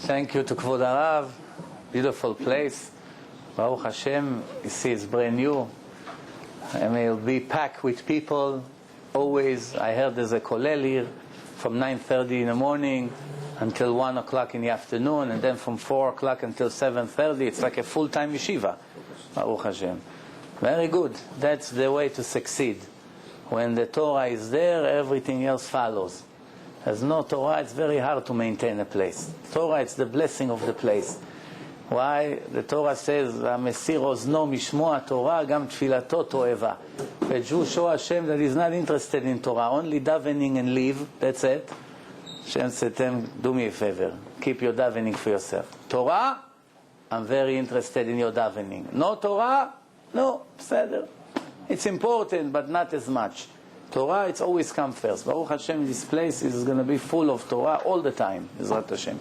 Thank you to Kvod Harav. Beautiful place. Baruch Hashem. You see, it's brand new. And it'll be packed with people. Always, I heard there's a kollel here from 9:30 in the morning until 1 o'clock in the afternoon, and then from 4 o'clock until 7:30. It's like a full-time yeshiva. Baruch Hashem. Very good. That's the way to succeed. When the Torah is there, everything else follows. There's no Torah, it's very hard to maintain a place. Torah, it's the blessing of the place. Why? The Torah says, "Mesir ozno mishmoa Torah, gam tfilato toeva." A Jew show Hashem that he's not interested in Torah, only davening and leave. That's it. Hashem said to him, "Do me a favor, keep your davening for yourself. Torah, I'm very interested in your davening. No Torah, no, Seder. It's important, but not as much. Torah, it's always come first. Baruch Hashem, this place is going to be full of Torah all the time. Bezrat Hashem.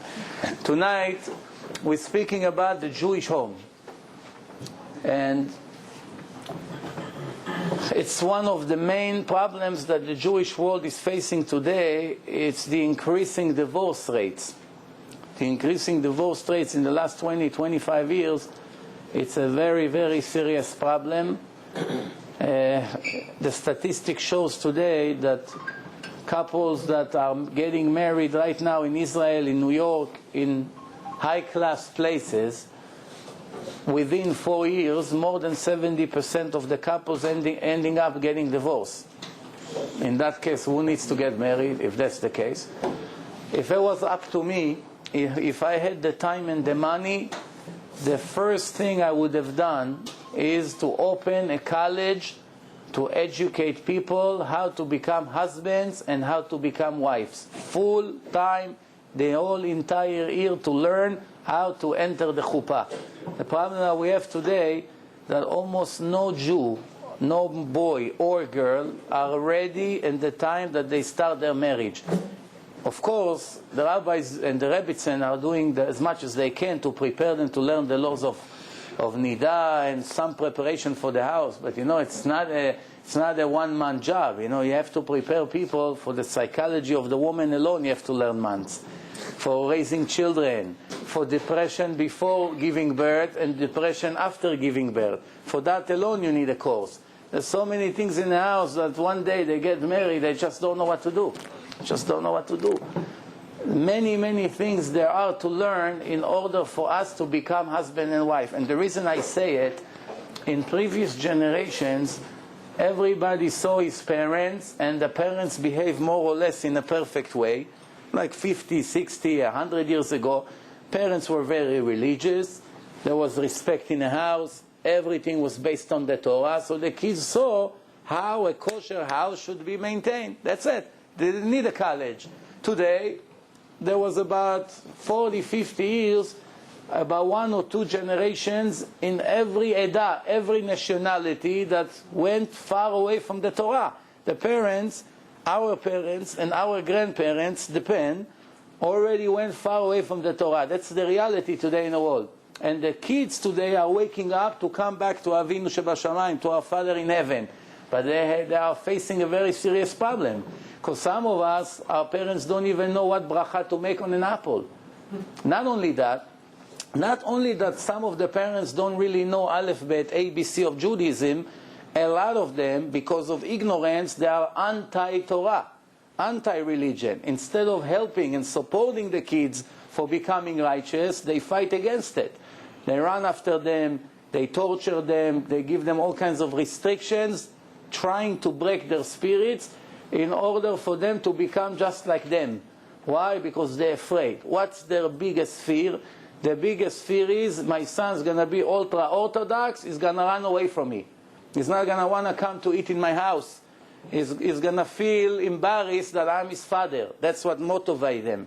Tonight, we're speaking about the Jewish home. And it's one of the main problems that the Jewish world is facing today. It's the increasing divorce rates. The increasing divorce rates in the last 20, 25 years, it's a very, very serious problem. The statistic shows today that couples that are getting married right now in Israel, in New York, in high-class places, within 4 years, more than 70% of the couples ending up getting divorced. In that case, who needs to get married, if that's the case? If it was up to me, if I had the time and the money, the first thing I would have done is to open a college to educate people how to become husbands and how to become wives. Full time, the whole entire year to learn how to enter the chuppah. The problem that we have today, that almost no Jew, no boy or girl are ready in the time that they start their marriage. Of course, the rabbis and the rebbitzin are doing as much as they can to prepare them to learn the laws of Nida and some preparation for the house. But it's not a one-man job. You have to prepare people for the psychology of the woman alone. You have to learn months. For raising children, for depression before giving birth and depression after giving birth. For that alone you need a course. There's so many things in the house that one day they get married, they just don't know what to do. Just don't know what to do. Many, many things there are to learn in order for us to become husband and wife. And the reason I say it, in previous generations, everybody saw his parents, and the parents behaved more or less in a perfect way. Like 50, 60, 100 years ago, parents were very religious. There was respect in the house. Everything was based on the Torah. So the kids saw how a kosher house should be maintained. That's it. They didn't need a college. Today, there was about 40, 50 years, about 1 or 2 generations in every edah, every nationality that went far away from the Torah. The parents, our parents and our grandparents, already went far away from the Torah. That's the reality today in the world. And the kids today are waking up to come back to Avinu Shebashamayim, to our Father in heaven. But they are facing a very serious problem. Because some of us, our parents don't even know what bracha to make on an apple. Not only that some of the parents don't really know Aleph Bet, ABC of Judaism, a lot of them, because of ignorance, they are anti-Torah, anti-religion. Instead of helping and supporting the kids for becoming righteous, they fight against it. They run after them, they torture them, they give them all kinds of restrictions, trying to break their spirits, in order for them to become just like them. Why? Because they're afraid. What's their biggest fear? The biggest fear is, my son's going to be ultra-Orthodox, he's going to run away from me. He's not going to want to come to eat in my house. He's going to feel embarrassed that I'm his father. That's what motivate them,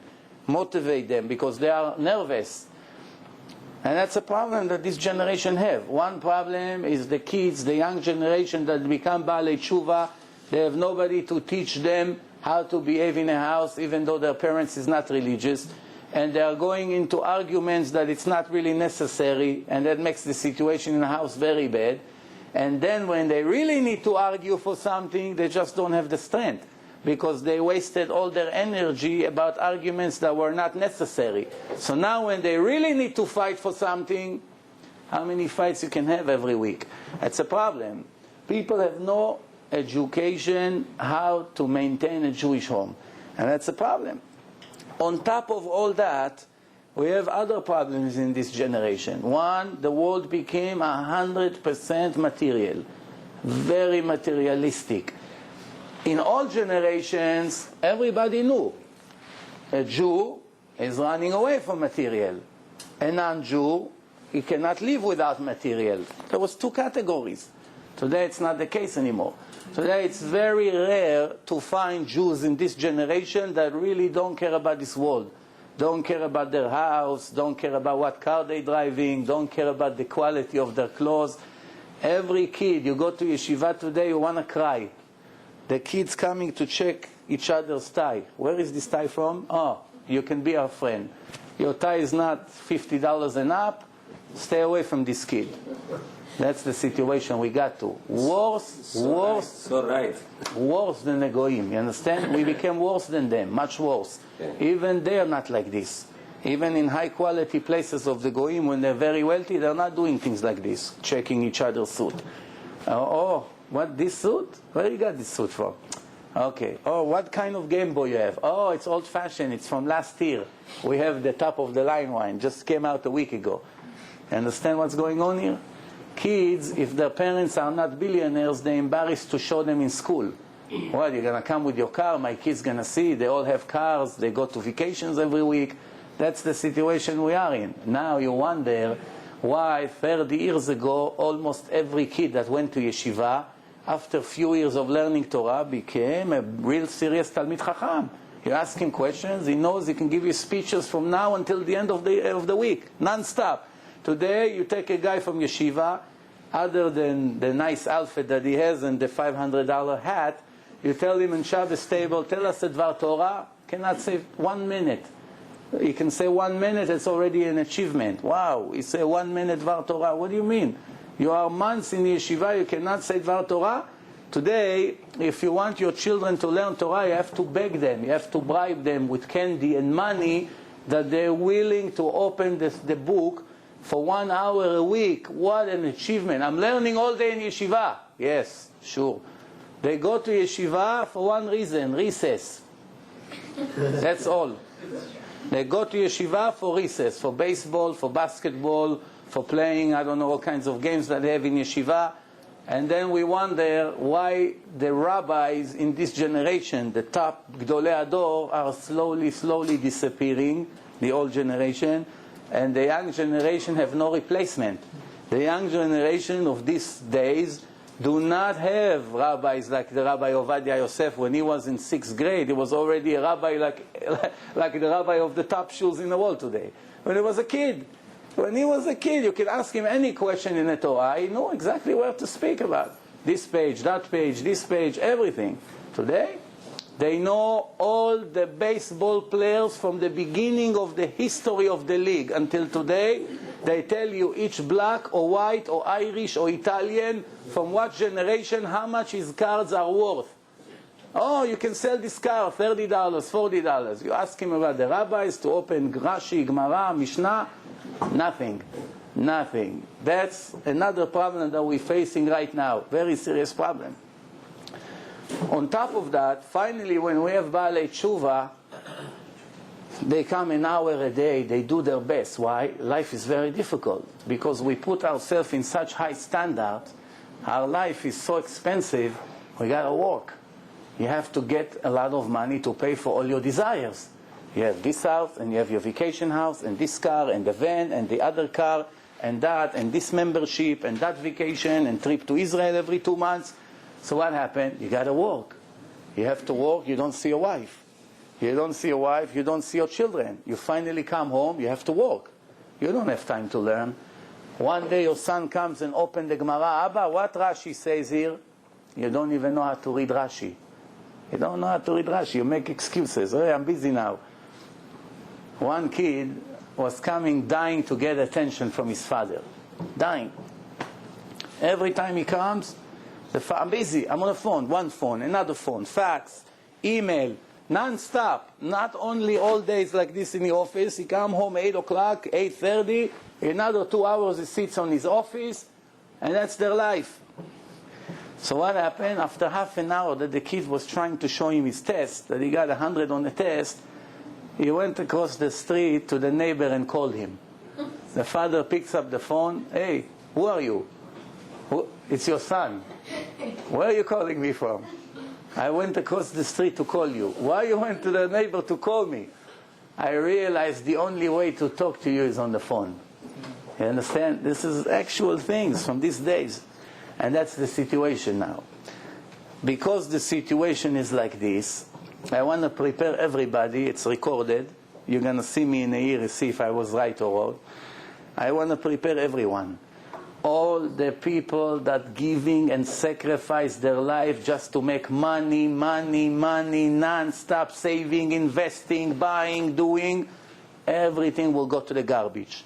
because they are nervous. And that's a problem that this generation have. One problem is the kids, the young generation that become Baalei Tshuva. They have nobody to teach them how to behave in a house, even though their parents is not religious. And they are going into arguments that it's not really necessary, and that makes the situation in the house very bad. And then when they really need to argue for something, they just don't have the strength. because they wasted all their energy about arguments that were not necessary. So now when they really need to fight for something, how many fights you can have every week? That's a problem. People have no education how to maintain a Jewish home. And that's a problem. On top of all that, we have other problems in this generation. One, the world became 100% material. Very materialistic. In all generations, everybody knew a Jew is running away from material. A non-Jew, he cannot live without material. There was two categories. Today it's not the case anymore. Today it's very rare to find Jews in this generation that really don't care about this world. Don't care about their house, don't care about what car they're driving, don't care about the quality of their clothes. Every kid, you go to yeshiva today, you want to cry. The kids coming to check each other's tie. Where is this tie from? Oh, you can be our friend. Your tie is not $50 and up. Stay away from this kid. That's the situation we got to. Worse than the goyim. You understand? We became worse than them, much worse. Yeah. Even they are not like this. Even in high quality places of the goyim, when they're very wealthy, they're not doing things like this, checking each other's suit. Oh, what, this suit? Where you got this suit from? Okay. Oh, what kind of Game Boy you have? Oh, it's old fashioned. It's from last year. We have the top of the line one. Just came out a week ago. You understand what's going on here? Kids, if their parents are not billionaires, they're embarrassed to show them in school. What, you're going to come with your car? My kid's going to see. They all have cars. They go to vacations every week. That's the situation we are in. Now you wonder why 30 years ago, almost every kid that went to yeshiva, after a few years of learning Torah, became a real serious Talmid Chacham. You ask him questions, he knows he can give you speeches from now until the end of the week, non-stop. Today, you take a guy from yeshiva, other than the nice outfit that he has and the $500 hat, you tell him in Shabbos table, tell us a Dvar Torah, cannot say 1 minute. He can say 1 minute, it's already an achievement. Wow, he say 1 minute Dvar Torah, what do you mean? You are months in yeshiva, you cannot say Dvar Torah? Today, if you want your children to learn Torah, you have to beg them, you have to bribe them with candy and money that they're willing to open the book for 1 hour a week. What an achievement. I'm learning all day in yeshiva. Yes, sure. They go to yeshiva for one reason, recess. That's all. They go to yeshiva for recess, for baseball, for basketball, for playing, I don't know, all kinds of games that they have in yeshiva. And then we wonder why the rabbis in this generation, the top Gdolei Ador, are slowly disappearing, the old generation, and the young generation have no replacement. The young generation of these days do not have rabbis like the Rabbi Ovadia Yosef. When he was in 6th grade, he was already a rabbi like the rabbi of the top shuls in the world today. When he was a kid, you can ask him any question in the Torah, he knew exactly what to speak about. This page, that page, this page, everything. Today, they know all the baseball players from the beginning of the history of the league until today. They tell you each black or white or Irish or Italian, from what generation, how much his cards are worth. Oh, you can sell this card, $30, $40. You ask him about the rabbis to open Rashi, Gemara, Mishnah, nothing. That's another problem that we're facing right now. Very serious problem. On top of that, finally, when we have Baalei Tshuva, they come an hour a day, they do their best. Why? Life is very difficult. Because we put ourselves in such high standards, our life is so expensive, we got to work. You have to get a lot of money to pay for all your desires. You have this house, and you have your vacation house, and this car, and the van, and the other car, and that, and this membership, and that vacation, and trip to Israel every 2 months. So what happened? You got to work. You have to work, you don't see your wife. You don't see your wife, you don't see your children. You finally come home, you have to work. You don't have time to learn. One day your son comes and opens the Gemara. Abba, what Rashi says here? You don't even know how to read Rashi. You don't know how to read Rashi. You make excuses. Hey, I'm busy now. One kid was coming, dying to get attention from his father. Dying. Every time he comes, I'm busy. I'm on a phone. One phone, another phone, fax. email, non-stop. Not only all days like this in the office. He come home 8 o'clock, 8:30. Another 2 hours he sits on his office, and that's their life. So what happened? After half an hour that the kid was trying to show him his test, that he got 100 on the test, he went across the street to the neighbor and called him. The father picks up the phone. Hey, who are you? It's your son. Where are you calling me from? I went across the street to call you. Why you went to the neighbor to call me? I realized the only way to talk to you is on the phone. You understand? This is actual things from these days. And that's the situation now. Because the situation is like this, I want to prepare everybody. It's recorded. You're going to see me in a year to see if I was right or wrong. I want to prepare everyone. All the people that giving and sacrifice their life just to make money, non-stop saving, investing, buying, doing, everything will go to the garbage.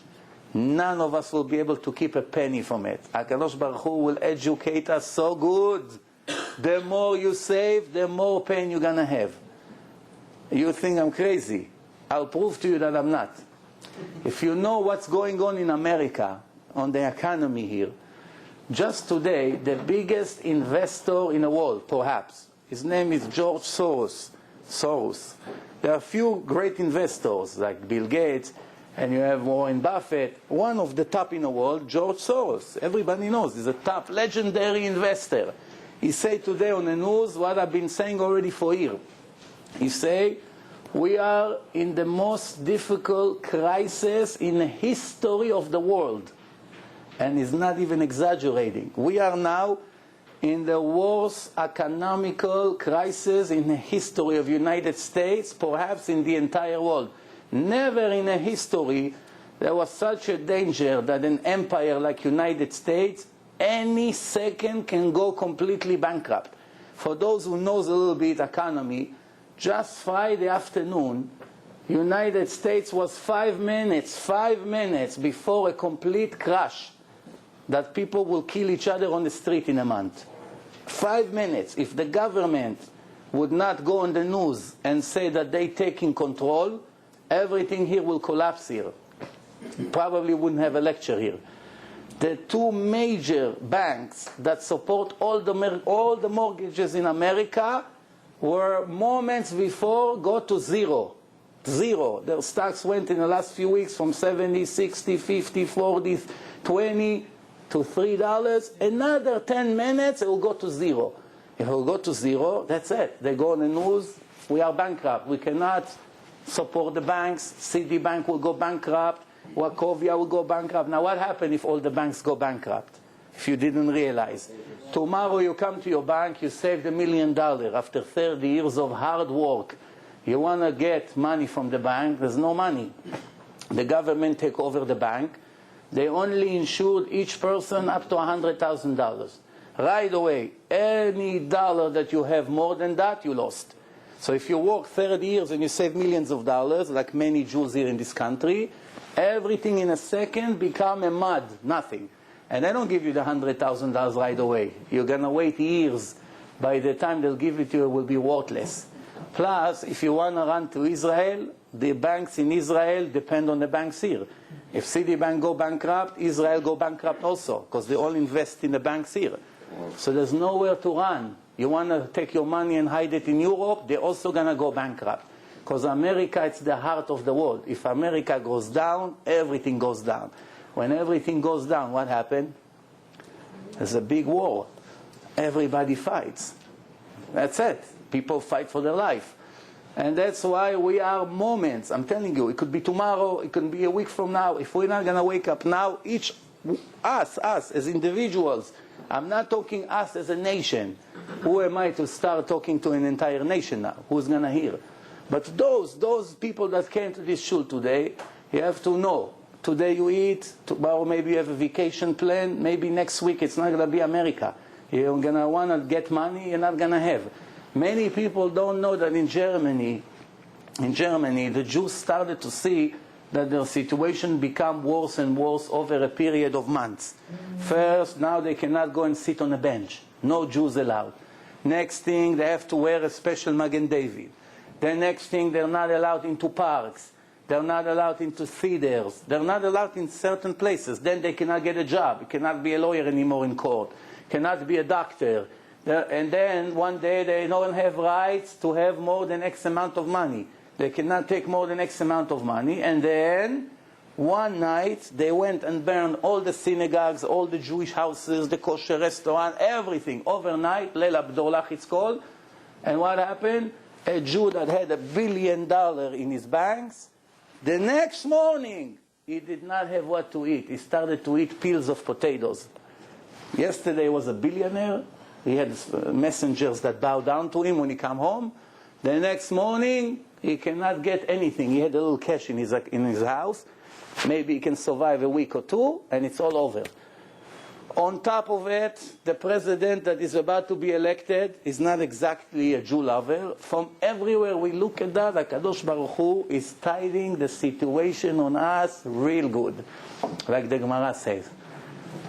None of us will be able to keep a penny from it. HaKadosh Baruch Hu will educate us so good. The more you save, the more pain you're going to have. You think I'm crazy. I'll prove to you that I'm not. If you know what's going on in America, on the economy here, just today, the biggest investor in the world, perhaps, his name is George Soros. There are a few great investors, like Bill Gates, and you have Warren Buffett. One of the top in the world, George Soros. Everybody knows he's a top, legendary investor. He said today on the news what I've been saying already for years. He said, we are in the most difficult crisis in the history of the world. And he's not even exaggerating. We are now in the worst economical crisis in the history of the United States, perhaps in the entire world. Never in a history there was such a danger that an empire like United States any second can go completely bankrupt. For those who knows a little bit economy, just Friday afternoon, United States was 5 minutes before a complete crash that people will kill each other on the street in a month. 5 minutes. If the government would not go on the news and say that they taking control, everything here will collapse here. Probably wouldn't have a lecture here. The two major banks that support all the mortgages in America were moments before go to zero. Zero. Their stocks went in the last few weeks from 70, 60, 50, 40, 20 to $3. Another 10 minutes, it will go to zero. If it will go to zero, that's it. They go on the news, we are bankrupt. We cannot support the banks. Citibank will go bankrupt. Wachovia will go bankrupt. Now what happens if all the banks go bankrupt? If you didn't realize. Tomorrow you come to your bank, you saved $1 million after 30 years of hard work. You want to get money from the bank, there's no money. The government take over the bank. They only insured each person up to $100,000. Right away, any dollar that you have more than that, you lost. So if you work 30 years and you save millions of dollars, like many Jews here in this country, everything in a second become a mud, nothing. And they don't give you the $100,000 right away. You're going to wait years. By the time they'll give it to you, it will be worthless. Plus, if you want to run to Israel, the banks in Israel depend on the banks here. If Citibank go bankrupt, Israel go bankrupt also, because they all invest in the banks here. So there's nowhere to run. You want to take your money and hide it in Europe, they're also going to go bankrupt. Because America, it's the heart of the world. If America goes down, everything goes down. When everything goes down, what happened? There's a big war. Everybody fights. That's it. People fight for their life. And that's why we are moments. I'm telling you, it could be tomorrow, it could be a week from now. If we're not going to wake up now, us as individuals, I'm not talking us as a nation. Who am I to start talking to an entire nation now? Who's going to hear? But those people that came to this shul today, you have to know. Today you eat, tomorrow maybe you have a vacation plan, maybe next week it's not going to be America. You're going to want to get money, you're not going to have. Many people don't know that in Germany, the Jews started to see that their situation become worse and worse over a period of months. First, now they cannot go and sit on a bench. No Jews allowed. Next thing, they have to wear a special Magen David. The next thing, they're not allowed into parks. They're not allowed into theaters. They're not allowed in certain places. Then they cannot get a job. You cannot be a lawyer anymore in court. Cannot be a doctor. And then one day they don't have rights to have more than X amount of money. They cannot take more than X amount of money. And then one night they went and burned all the synagogues, all the Jewish houses, the kosher restaurant, everything. Overnight, Leil Abdullah it's called. And what happened? A Jew that had $1 billion in his banks, the next morning he did not have what to eat. He started to eat peels of potatoes. Yesterday was a billionaire. He had messengers that bowed down to him when he came home. The next morning, he cannot get anything. He had a little cash in his house. Maybe he can survive a week or two, and it's all over. On top of it, the president that is about to be elected is not exactly a Jew lover. From everywhere we look at that, HaKadosh Baruch Hu is tiding the situation on us real good. Like the Gemara says.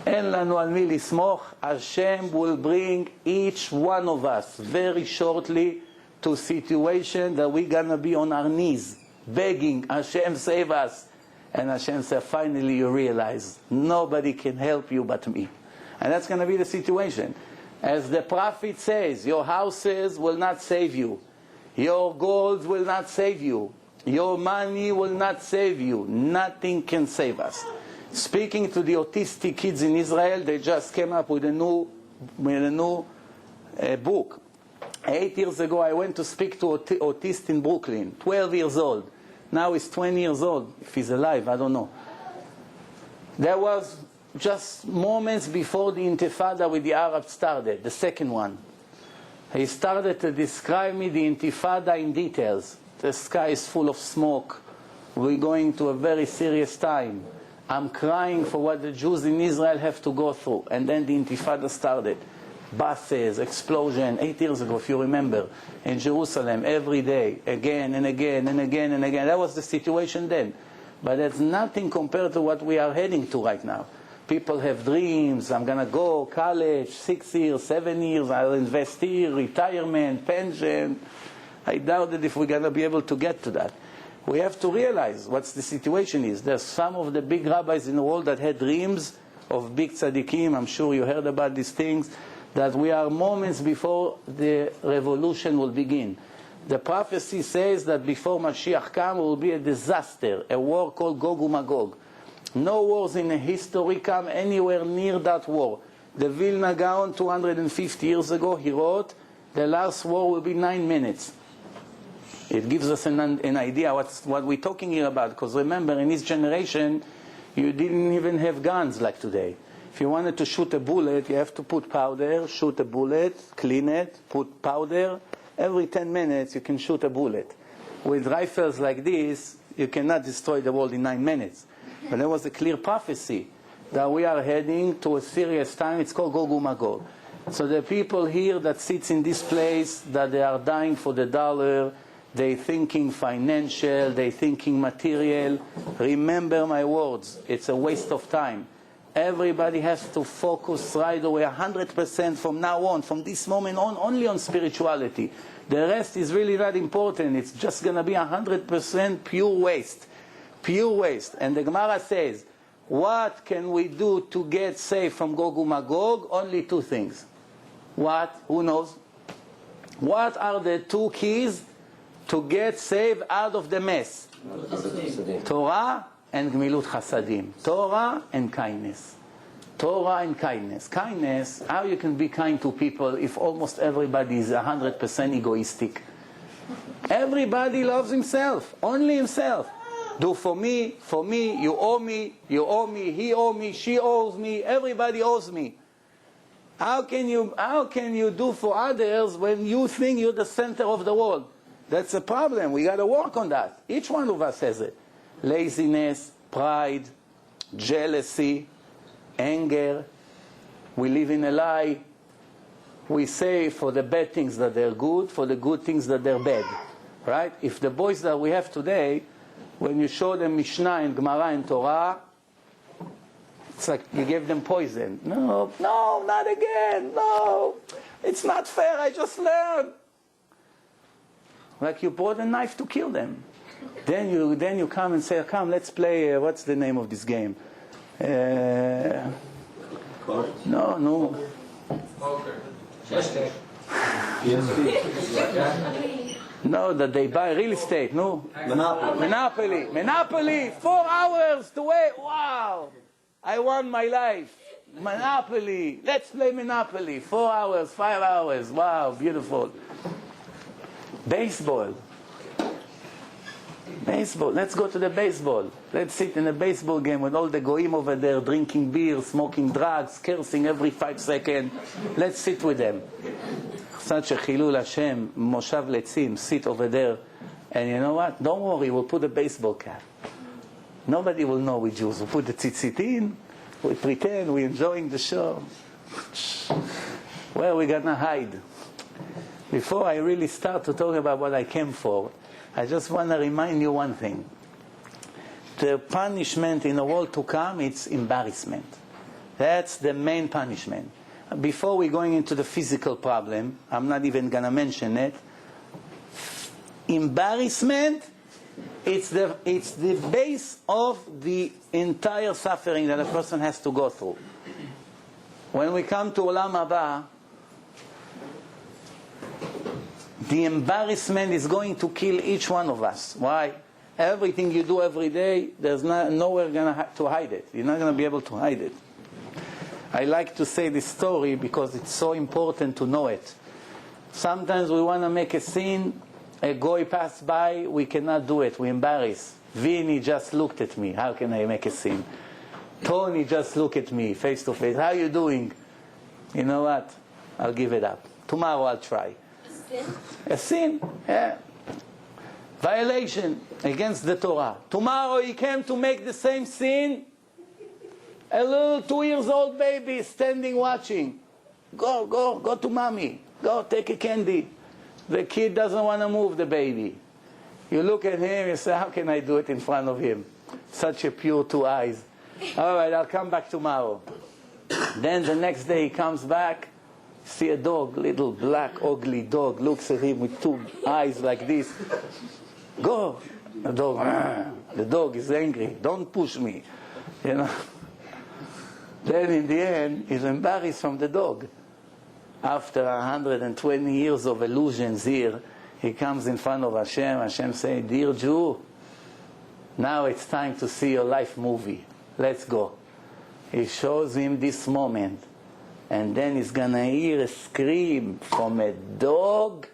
En lanu al mi lismoch, Hashem will bring each one of us very shortly to a situation that we're going to be on our knees, begging, Hashem save us. And Hashem said, finally you realize, nobody can help you but me. And that's going to be the situation. As the prophet says, your houses will not save you. Your gold will not save you. Your money will not save you. Nothing can save us. Speaking to the autistic kids in Israel, they just came up with a new book. 8 years ago, I went to speak to autist in Brooklyn, 12 years old. Now he's 20 years old. If he's alive, I don't know. There was just moments before the Intifada with the Arabs started, the second one. He started to describe me the Intifada in details. The sky is full of smoke. We're going to a very serious time. I'm crying for what the Jews in Israel have to go through. And then the Intifada started. Buses, explosion, 8 years ago, if you remember, in Jerusalem, every day, again and again and again and again. That was the situation then. But that's nothing compared to what we are heading to right now. People have dreams. I'm going to go college, 6 years, 7 years, I'll invest here, retirement, pension. I doubt that if we're going to be able to get to that. We have to realize what the situation is. There's some of the big rabbis in the world that had dreams of big tzaddikim. I'm sure you heard about these things. That we are moments before the revolution will begin. The prophecy says that before Mashiach comes, will be a disaster, a war called Gog uMagog. No wars in history come anywhere near that war. The Vilna Gaon 250 years ago, he wrote, the last war will be 9 minutes. It gives us an idea what we're talking here about. Because remember, in his generation, you didn't even have guns like today. If you wanted to shoot a bullet, you have to put powder, shoot a bullet, clean it, put powder. Every 10 minutes, you can shoot a bullet. With rifles like this, you cannot destroy the world in 9 minutes. But there was a clear prophecy that we are heading to a serious time. It's called Gog uMagog. So the people here that sits in this place, that they are dying for the dollar, they thinking financial, they thinking material. Remember my words. It's a waste of time. Everybody has to focus right away 100% from now on, from this moment on, only on spirituality. The rest is really not important. It's just going to be 100% pure waste. Pure waste. And the Gemara says, what can we do to get safe from Gog uMagog? Only 2 things. What? Who knows? What are the 2 keys to get saved out of the mess? Torah and Gmilut Chasadim. Torah and kindness. Torah and kindness. Kindness, how you can be kind to people if almost everybody is 100% egoistic? Everybody loves himself, only himself. Do for me, you owe me, he owe me, she owes me, everybody owes me. How can you do for others when you think you're the center of the world? That's a problem. We got to work on that. Each one of us has it. Laziness, pride, jealousy, anger. We live in a lie. We say for the bad things that they're good, for the good things that they're bad. Right? If the boys that we have today, when you show them Mishnah and Gemara and Torah, it's like you gave them poison. No, not again, no. It's not fair, I just learned. Like you brought a knife to kill them. Then you come and say, come, let's play, what's the name of this game? No. Okay. No, that they buy real estate, no? Monopoly, 4 hours to wait, wow! I won my life. Monopoly, let's play Monopoly, 4 hours, 5 hours, wow, beautiful. Baseball, let's go to the baseball. Let's sit in a baseball game with all the goyim over there, drinking beer, smoking drugs, cursing every 5 seconds. Let's sit with them. Such a chilul Hashem, moshav letzim, sit over there. And you know what? Don't worry, we'll put a baseball cap. Nobody will know we Jews. We'll put the tzitzit in, we pretend we're enjoying the show. Where are we going to hide? Before I really start to talk about what I came for, I just want to remind you one thing. The punishment in the world to come, it's embarrassment. That's the main punishment. Before we're going into the physical problem, I'm not even going to mention it. Embarrassment, it's the base of the entire suffering that a person has to go through. When we come to Olam Haba, the embarrassment is going to kill each one of us. Why? Everything you do every day, there's nowhere to hide it. You're not going to be able to hide it. I like to say this story because it's so important to know it. Sometimes we want to make a scene, a goy passed by, we cannot do it, we're embarrassed. Vinny just looked at me, how can I make a scene? Tony just looked at me face to face, how you doing? You know what? I'll give it up. Tomorrow I'll try. A sin? Yeah. Violation against the Torah. Tomorrow he came to make the same sin. A little 2-year-old baby standing watching. Go to mommy. Go take a candy. The kid doesn't want to move the baby. You look at him, you say, how can I do it in front of him? Such a pure 2 eyes. All right, I'll come back tomorrow. Then the next day he comes back, see a dog, little black ugly dog, looks at him with 2 eyes like this. Go. The dog is angry. Don't push me. You know. Then in the end, he's embarrassed from the dog. After 120 years of illusions here, he comes in front of Hashem. Hashem says, dear Jew, now it's time to see your life movie. Let's go. He shows him this moment. And then he's going to hear a scream from a dog.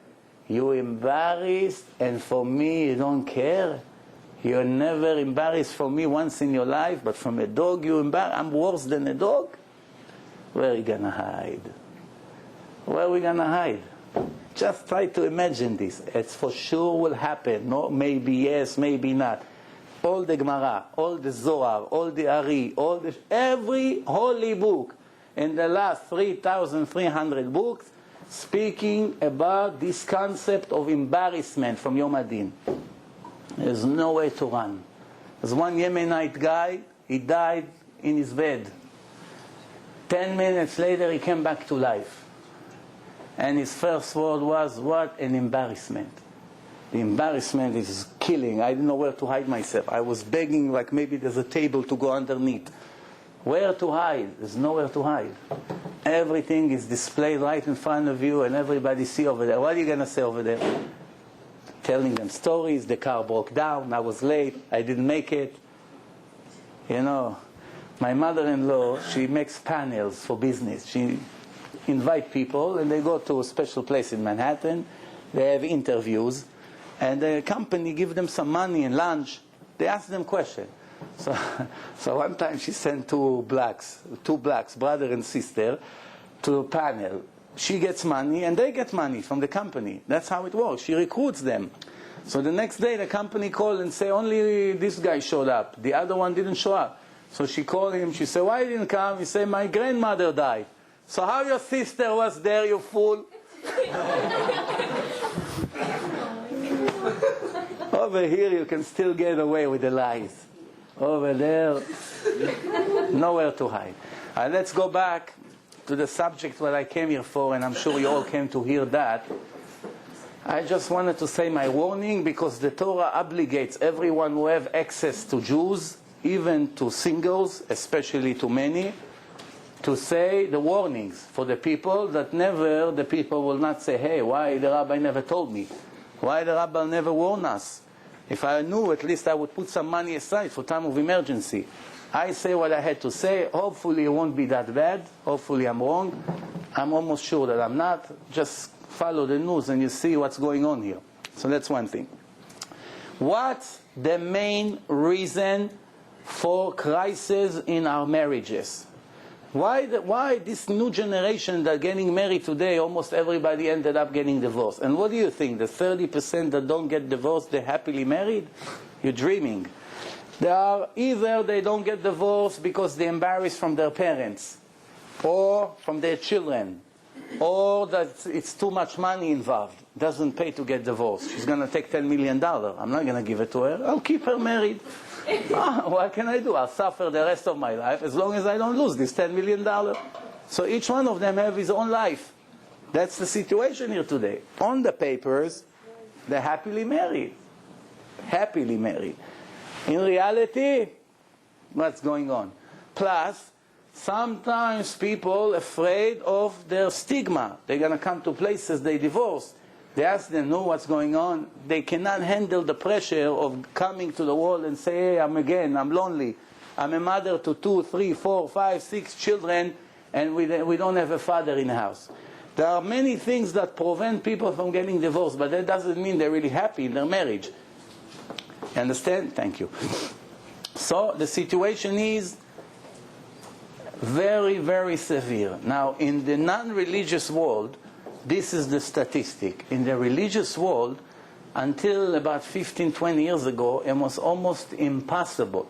You embarrassed, and for me you don't care. You're never embarrassed for me once in your life, but from a dog you embarrassed. I'm worse than a dog. Where are you going to hide? Where are we going to hide? Just try to imagine this. It's for sure will happen. No, maybe yes, maybe not. All the Gemara, all the Zohar, all the Ari, every holy book in the last 3,300 books speaking about this concept of embarrassment from Yom Adin. There's no way to run. There's one Yemenite guy, he died in his bed. 10 minutes later he came back to life. And his first word was, what an embarrassment. The embarrassment is killing. I didn't know where to hide myself. I was begging, like maybe there's a table to go underneath. Where to hide? There's nowhere to hide. Everything is displayed right in front of you and everybody see over there. What are you going to say over there? Telling them stories, the car broke down, I was late, I didn't make it. You know, my mother-in-law, she makes panels for business. She invite people and they go to a special place in Manhattan. They have interviews and the company give them some money and lunch. They ask them questions. So one time she sent two blacks, brother and sister, to a panel. She gets money and they get money from the company. That's how it works. She recruits them. So the next day the company called and say only this guy showed up. The other one didn't show up. So she called him. She said, why didn't come? He said, my grandmother died. So how your sister was there, you fool? Over here you can still get away with the lies. Over there, nowhere to hide. Let's go back to the subject what I came here for, and I'm sure you all came to hear that, I just wanted to say my warning, because the Torah obligates everyone who have access to Jews, even to singles, especially to many, to say the warnings for the people, that never the people will not say, hey, why the rabbi never told me? Why the rabbi never warned us? If I knew, at least I would put some money aside for time of emergency. I say what I had to say. Hopefully it won't be that bad. Hopefully I'm wrong. I'm almost sure that I'm not. Just follow the news and you see what's going on here. So that's one thing. What's the main reason for crisis in our marriages? Why this new generation that getting married today, almost everybody ended up getting divorced? And what do you think? The 30% that don't get divorced, they're happily married? You're dreaming. Either they don't get divorced because they're embarrassed from their parents, or from their children, or that it's too much money involved. Doesn't pay to get divorced. She's going to take $10 million. I'm not going to give it to her. I'll keep her married. What can I do? I'll suffer the rest of my life as long as I don't lose this $10 million. So each one of them have his own life. That's the situation here today. On the papers, they're happily married. Happily married. In reality, what's going on? Plus, sometimes people afraid of their stigma. They're going to come to places they divorce. They ask them, know what's going on. They cannot handle the pressure of coming to the world and say, hey, I'm lonely. I'm a mother to 2, 3, 4, 5, 6 children, and we don't have a father in the house. There are many things that prevent people from getting divorced, but that doesn't mean they're really happy in their marriage. You understand? Thank you. So the situation is very, very severe. Now, in the non-religious world, this is the statistic. In the religious world, until about 15, 20 years ago, it was almost impossible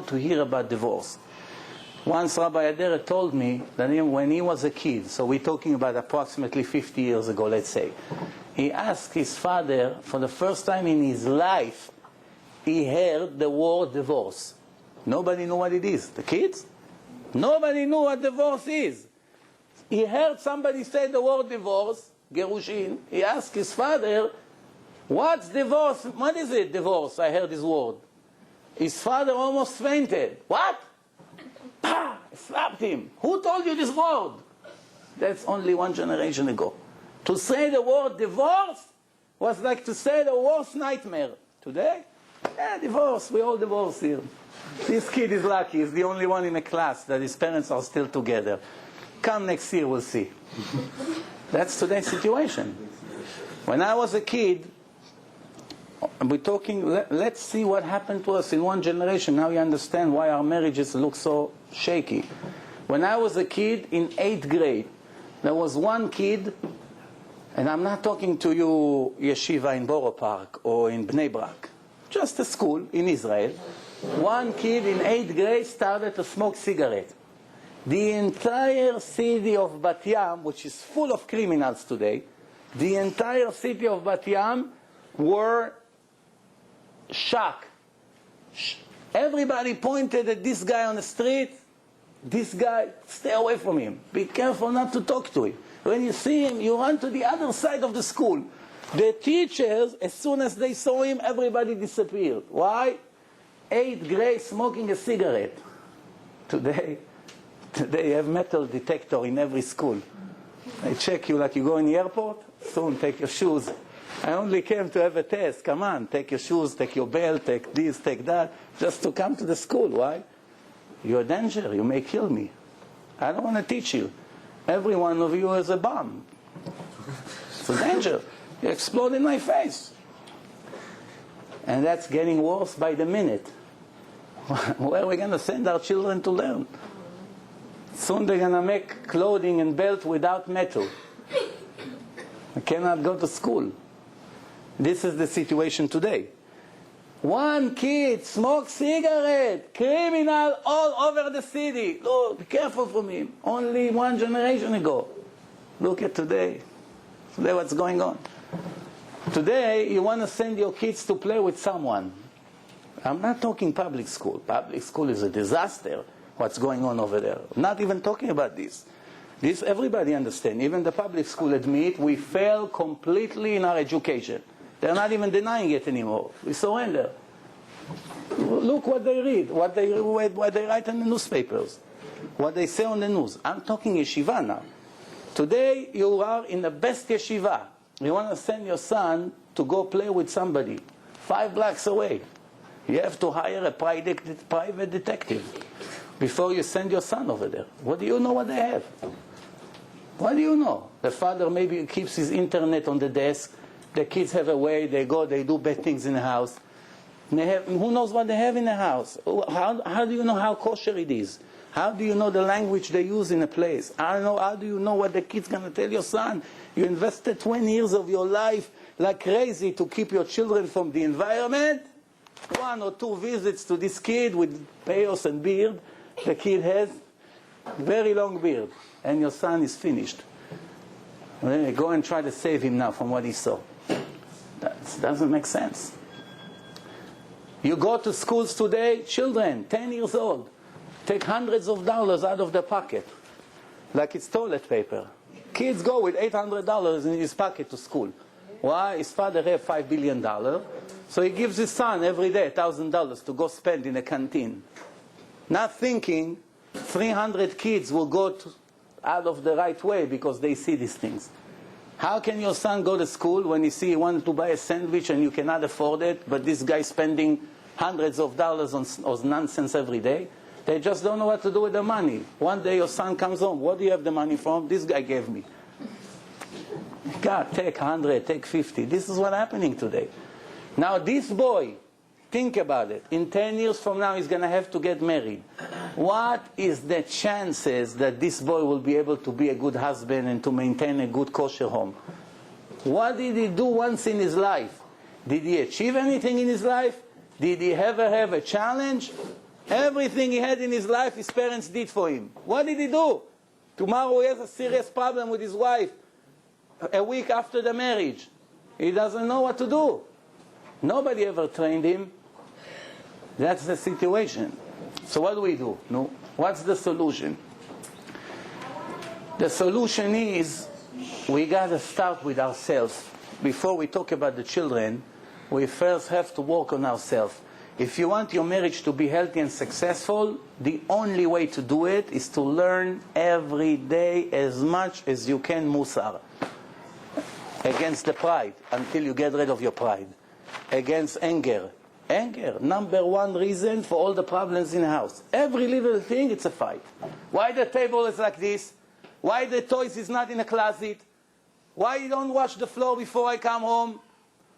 to hear about divorce. Once Rabbi Aderet told me that when he was a kid, so we're talking about approximately 50 years ago, let's say, he asked his father, for the first time in his life, he heard the word divorce. Nobody knew what it is. The kids? Nobody knew what divorce is. He heard somebody say the word divorce, gerushin. He asked his father, what's divorce? What is it, divorce? I heard this word. His father almost fainted. What? Pah! Slapped him. Who told you this word? That's only one generation ago. To say the word divorce was like to say the worst nightmare. Today, divorce. We all divorce here. This kid is lucky. He's the only one in a class that his parents are still together. Come next year, we'll see. That's today's situation. When I was a kid, we're talking, let's see what happened to us in one generation. Now you understand why our marriages look so shaky. When I was a kid in 8th grade, there was one kid, and I'm not talking to you yeshiva in Borough Park or in Bnei Brak, just a school in Israel. One kid in 8th grade started to smoke cigarette. The entire city of Bat Yam, which is full of criminals today, the entire city of Bat Yam were shocked. Everybody pointed at this guy on the street. This guy, stay away from him. Be careful not to talk to him. When you see him, you run to the other side of the school. The teachers, as soon as they saw him, everybody disappeared. Why? 8th grade smoking a cigarette. Today you have metal detector in every school. They check you like you go in the airport. Soon take your shoes. I only came to have a test. Come on, take your shoes, take your belt, take this, take that, just to come to the school. Why? You're a danger. You may kill me. I don't want to teach you. Every one of you is a bomb. It's a danger. You explode in my face. And that's getting worse by the minute. Where are we going to send our children to learn? Soon they're going to make clothing and belt without metal. I cannot go to school. This is the situation today. One kid smokes cigarette, criminal all over the city. Look, be careful from him. Only one generation ago. Look at today. Today what's going on. Today you want to send your kids to play with someone. I'm not talking public school. Public school is a disaster. what's going on over there. Not even talking about this. This everybody understands. Even the public school admit we fail completely in our education. They're not even denying it anymore. We surrender. Look what they read, what they write in the newspapers, what they say on the news. I'm talking yeshiva now. Today you are in the best yeshiva. You want to send your son to go play with somebody 5 blocks away. You have to hire a private detective before you send your son over there. What do you know what they have? What do you know? The father maybe keeps his internet on the desk. The kids have a way. They go, they do bad things in the house. Who knows what they have in the house? How do you know how kosher it is? How do you know the language they use in a place? How do you know what the kid's going to tell your son? You invested 20 years of your life like crazy to keep your children from the environment. 1 or 2 visits to this kid with payos and beard. The kid has very long beard. And your son is finished. Go and try to save him now from what he saw. That doesn't make sense. You go to schools today, children, 10 years old, take hundreds of dollars out of their pocket, like it's toilet paper. Kids go with $800 in his pocket to school. Why? His father has $5 billion, so he gives his son every day $1,000 to go spend in a canteen. Not thinking 300 kids will go out of the right way because they see these things. How can your son go to school when he wants to buy a sandwich and you cannot afford it, but this guy spending hundreds of dollars on nonsense every day? They just don't know what to do with the money. One day your son comes home. What do you have the money from? This guy gave me. God, take 100, take 50. This is what's happening today. Now this boy, think about it. In 10 years from now, he's going to have to get married. What is the chances that this boy will be able to be a good husband and to maintain a good kosher home? What did he do once in his life? Did he achieve anything in his life? Did he ever have a challenge? Everything he had in his life, his parents did for him. What did he do? Tomorrow he has a serious problem with his wife. A week after the marriage, he doesn't know what to do. Nobody ever trained him. That's the situation. So what do we do? No. What's the solution? The solution is we got to start with ourselves. Before we talk about the children, we first have to work on ourselves. If you want your marriage to be healthy and successful, the only way to do it is to learn every day as much as you can musar. Against the pride, until you get rid of your pride. Against anger. Anger, number 1 reason for all the problems in the house. Every little thing, it's a fight. Why the table is like this? Why the toys is not in the closet? Why you don't wash the floor before I come home?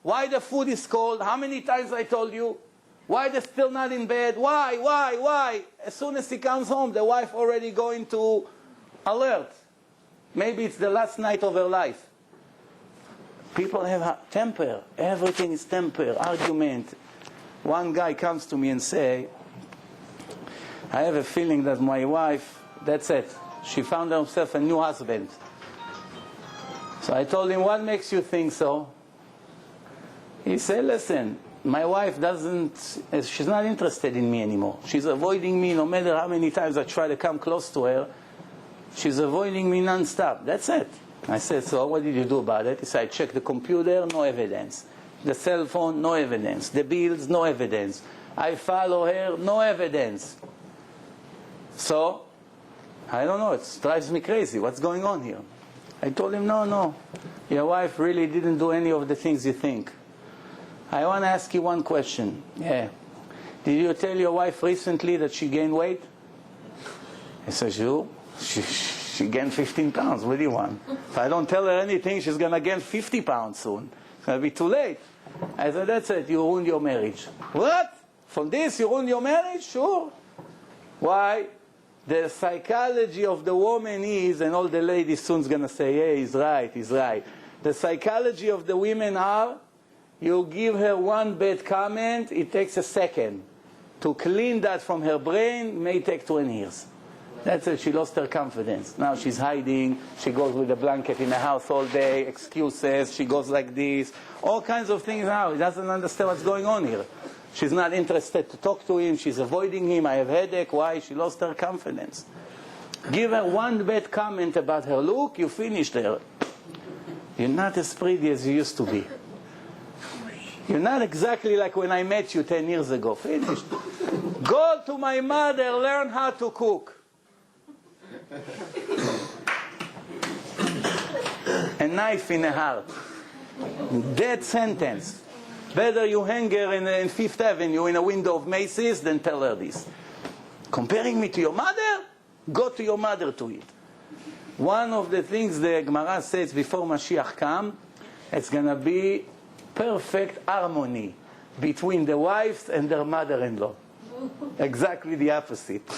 Why the food is cold? How many times I told you? Why they're still not in bed? Why? As soon as he comes home, the wife already going to alert. Maybe it's the last night of her life. People have temper. Everything is temper, argument. One guy comes to me and say, I have a feeling that my wife, that's it. She found herself a new husband. So I told him, what makes you think so? He said, listen, my wife she's not interested in me anymore. She's avoiding me no matter how many times I try to come close to her. She's avoiding me non-stop. That's it. I said, so what did you do about it? He said, I checked the computer, no evidence. The cell phone, no evidence. The bills, no evidence. I follow her, no evidence. So, I don't know, it drives me crazy. What's going on here? I told him, no. Your wife really didn't do any of the things you think. I want to ask you one question. Yeah. Did you tell your wife recently that she gained weight? I said, sure. She gained 15 pounds. What do you want? If I don't tell her anything, she's going to gain 50 pounds soon. It's going to be too late. I said, that's it. You ruined your marriage. What? From this, you ruined your marriage? Sure. Why? The psychology of the woman is, and all the ladies soon going to say, hey, he's right. The psychology of the women are, you give her one bad comment, it takes a second. To clean that from her brain may take 20 years. That's it. She lost her confidence. Now she's hiding. She goes with a blanket in the house all day. Excuses. She goes like this. All kinds of things now. He doesn't understand what's going on here. She's not interested to talk to him. She's avoiding him. I have headache. Why? She lost her confidence. Give her one bad comment about her look, you finished her. You're not as pretty as you used to be. You're not exactly like when I met you 10 years ago. Finished. Go to my mother, learn how to cook. A knife in the heart. Dead sentence. Better you hang her in Fifth Avenue in a window of Macy's than tell her this. Comparing me to your mother? Go to your mother to it. One of the things the Gemara says before Mashiach come, it's going to be perfect harmony between the wives and their mother-in-law. Exactly the opposite.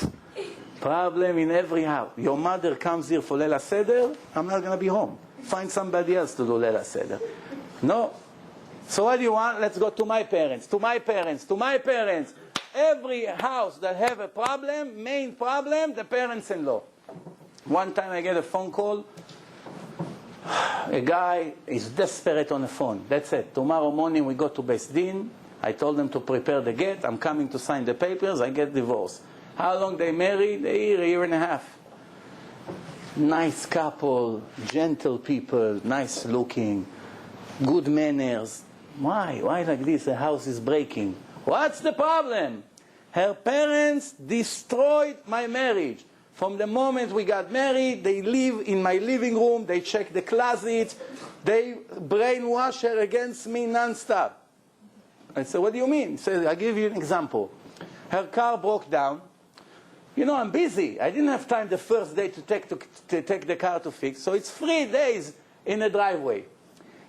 Problem in every house. Your mother comes here for Leila Seder, I'm not going to be home. Find somebody else to do Leila Seder. No. So what do you want? Let's go to my parents, to my parents, to my parents. Every house that have a problem, main problem, the parents-in-law. One time I get a phone call. A guy is desperate on the phone. That's it. Tomorrow morning we go to Beis Din. I told them to prepare the get. I'm coming to sign the papers. I get divorced. How long they married? A year and a half. Nice couple, gentle people, nice looking, good manners. Why? Why like this? The house is breaking. What's the problem? Her parents destroyed my marriage. From the moment we got married, they live in my living room, they check the closet, they brainwash her against me non-stop. I said, what do you mean? He said, I'll give you an example. Her car broke down. You know, I'm busy. I didn't have time the first day to take the car to fix. So it's 3 days in the driveway.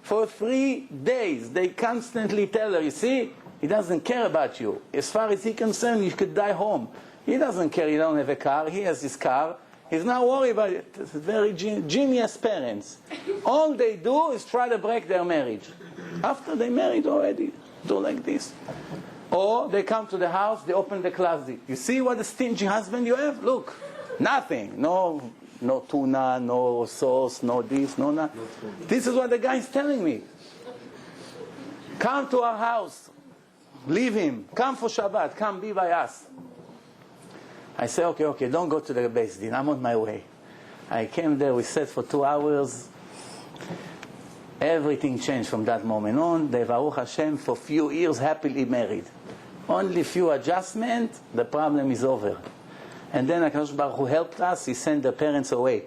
For 3 days, they constantly tell her, you see, he doesn't care about you. As far as he's concerned, you could die home. He doesn't care you don't have a car. He has his car. He's not worried about it. It's very genius parents. All they do is try to break their marriage. After they married already, do like this. Or they come to the house, they open the closet. You see what a stingy husband you have? Look, nothing. No tuna, no sauce, no this, no that. This is what the guy is telling me. Come to our house. Leave him. Come for Shabbat. Come be by us. I say, okay, don't go to the Beis Din. I'm on my way. I came there, we sat for 2 hours. Everything changed from that moment on. They, Baruch Hashem, for few years happily married. Only few adjustments, the problem is over. And then HaKadosh Baruch Hu helped us, he sent the parents away.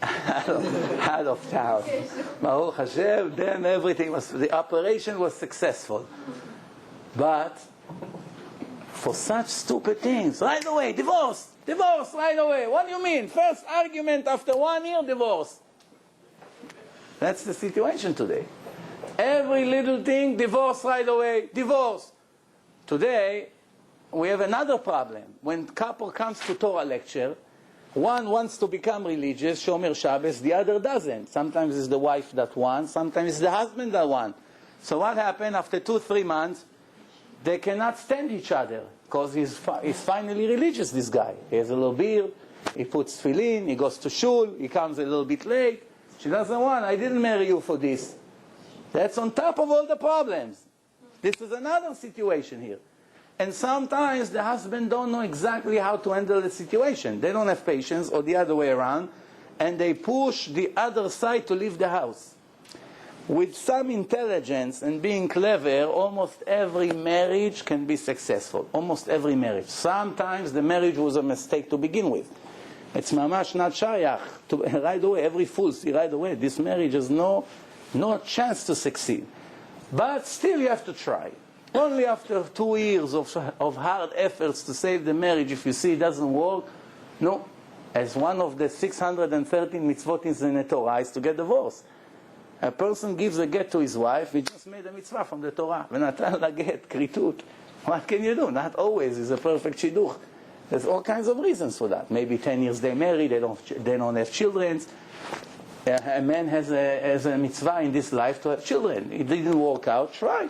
out of town. Baruch Hashem, then everything was, the operation was successful. But for such stupid things, right away, divorce right away. What do you mean? First argument after 1 year, divorce. That's the situation today. Every little thing, divorce right away, divorce. Today, we have another problem. When couple comes to Torah lecture, one wants to become religious, Shomer Shabbos, the other doesn't. Sometimes it's the wife that wants, sometimes it's the husband that wants. So what happened after 2-3 months? They cannot stand each other because he's finally religious, this guy. He has a little beard, he puts tefillin, he goes to shul, he comes a little bit late. She doesn't want, I didn't marry you for this. That's on top of all the problems. This is another situation here. And sometimes the husband don't know exactly how to handle the situation. They don't have patience, or the other way around, and they push the other side to leave the house. With some intelligence and being clever, almost every marriage can be successful. Almost every marriage. Sometimes the marriage was a mistake to begin with. It's mamash not shayach. Right away, every fool see right away, this marriage has no chance to succeed. But still you have to try. Only after 2 years of hard efforts to save the marriage, if you see it doesn't work, no. As one of the 613 mitzvot in the Torah is to get divorced. A person gives a get to his wife, he just made a mitzvah from the Torah. V'natan la get, kritut. What can you do? Not always is a perfect shidduch. There's all kinds of reasons for that. Maybe 10 years they marry, they don't have children. A man has a mitzvah in this life to have children. It didn't work out, try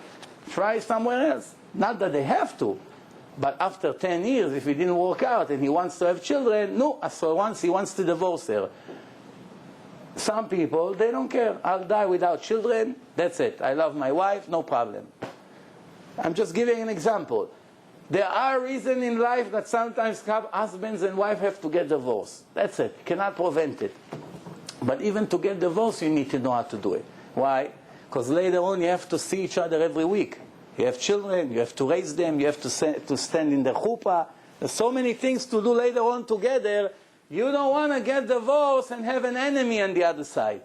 somewhere else. Not that they have to, but after 10 years, if it didn't work out and he wants to have children, no, so once he wants to divorce her. Some people, they don't care. I'll die without children, that's it. I love my wife, no problem. I'm just giving an example. There are reasons in life that sometimes husbands and wives have to get divorced. That's it. You cannot prevent it. But even to get divorced, you need to know how to do it. Why? Because later on you have to see each other every week. You have children, you have to raise them, you have to stand in the chuppah. There's so many things to do later on together. You don't want to get divorced and have an enemy on the other side.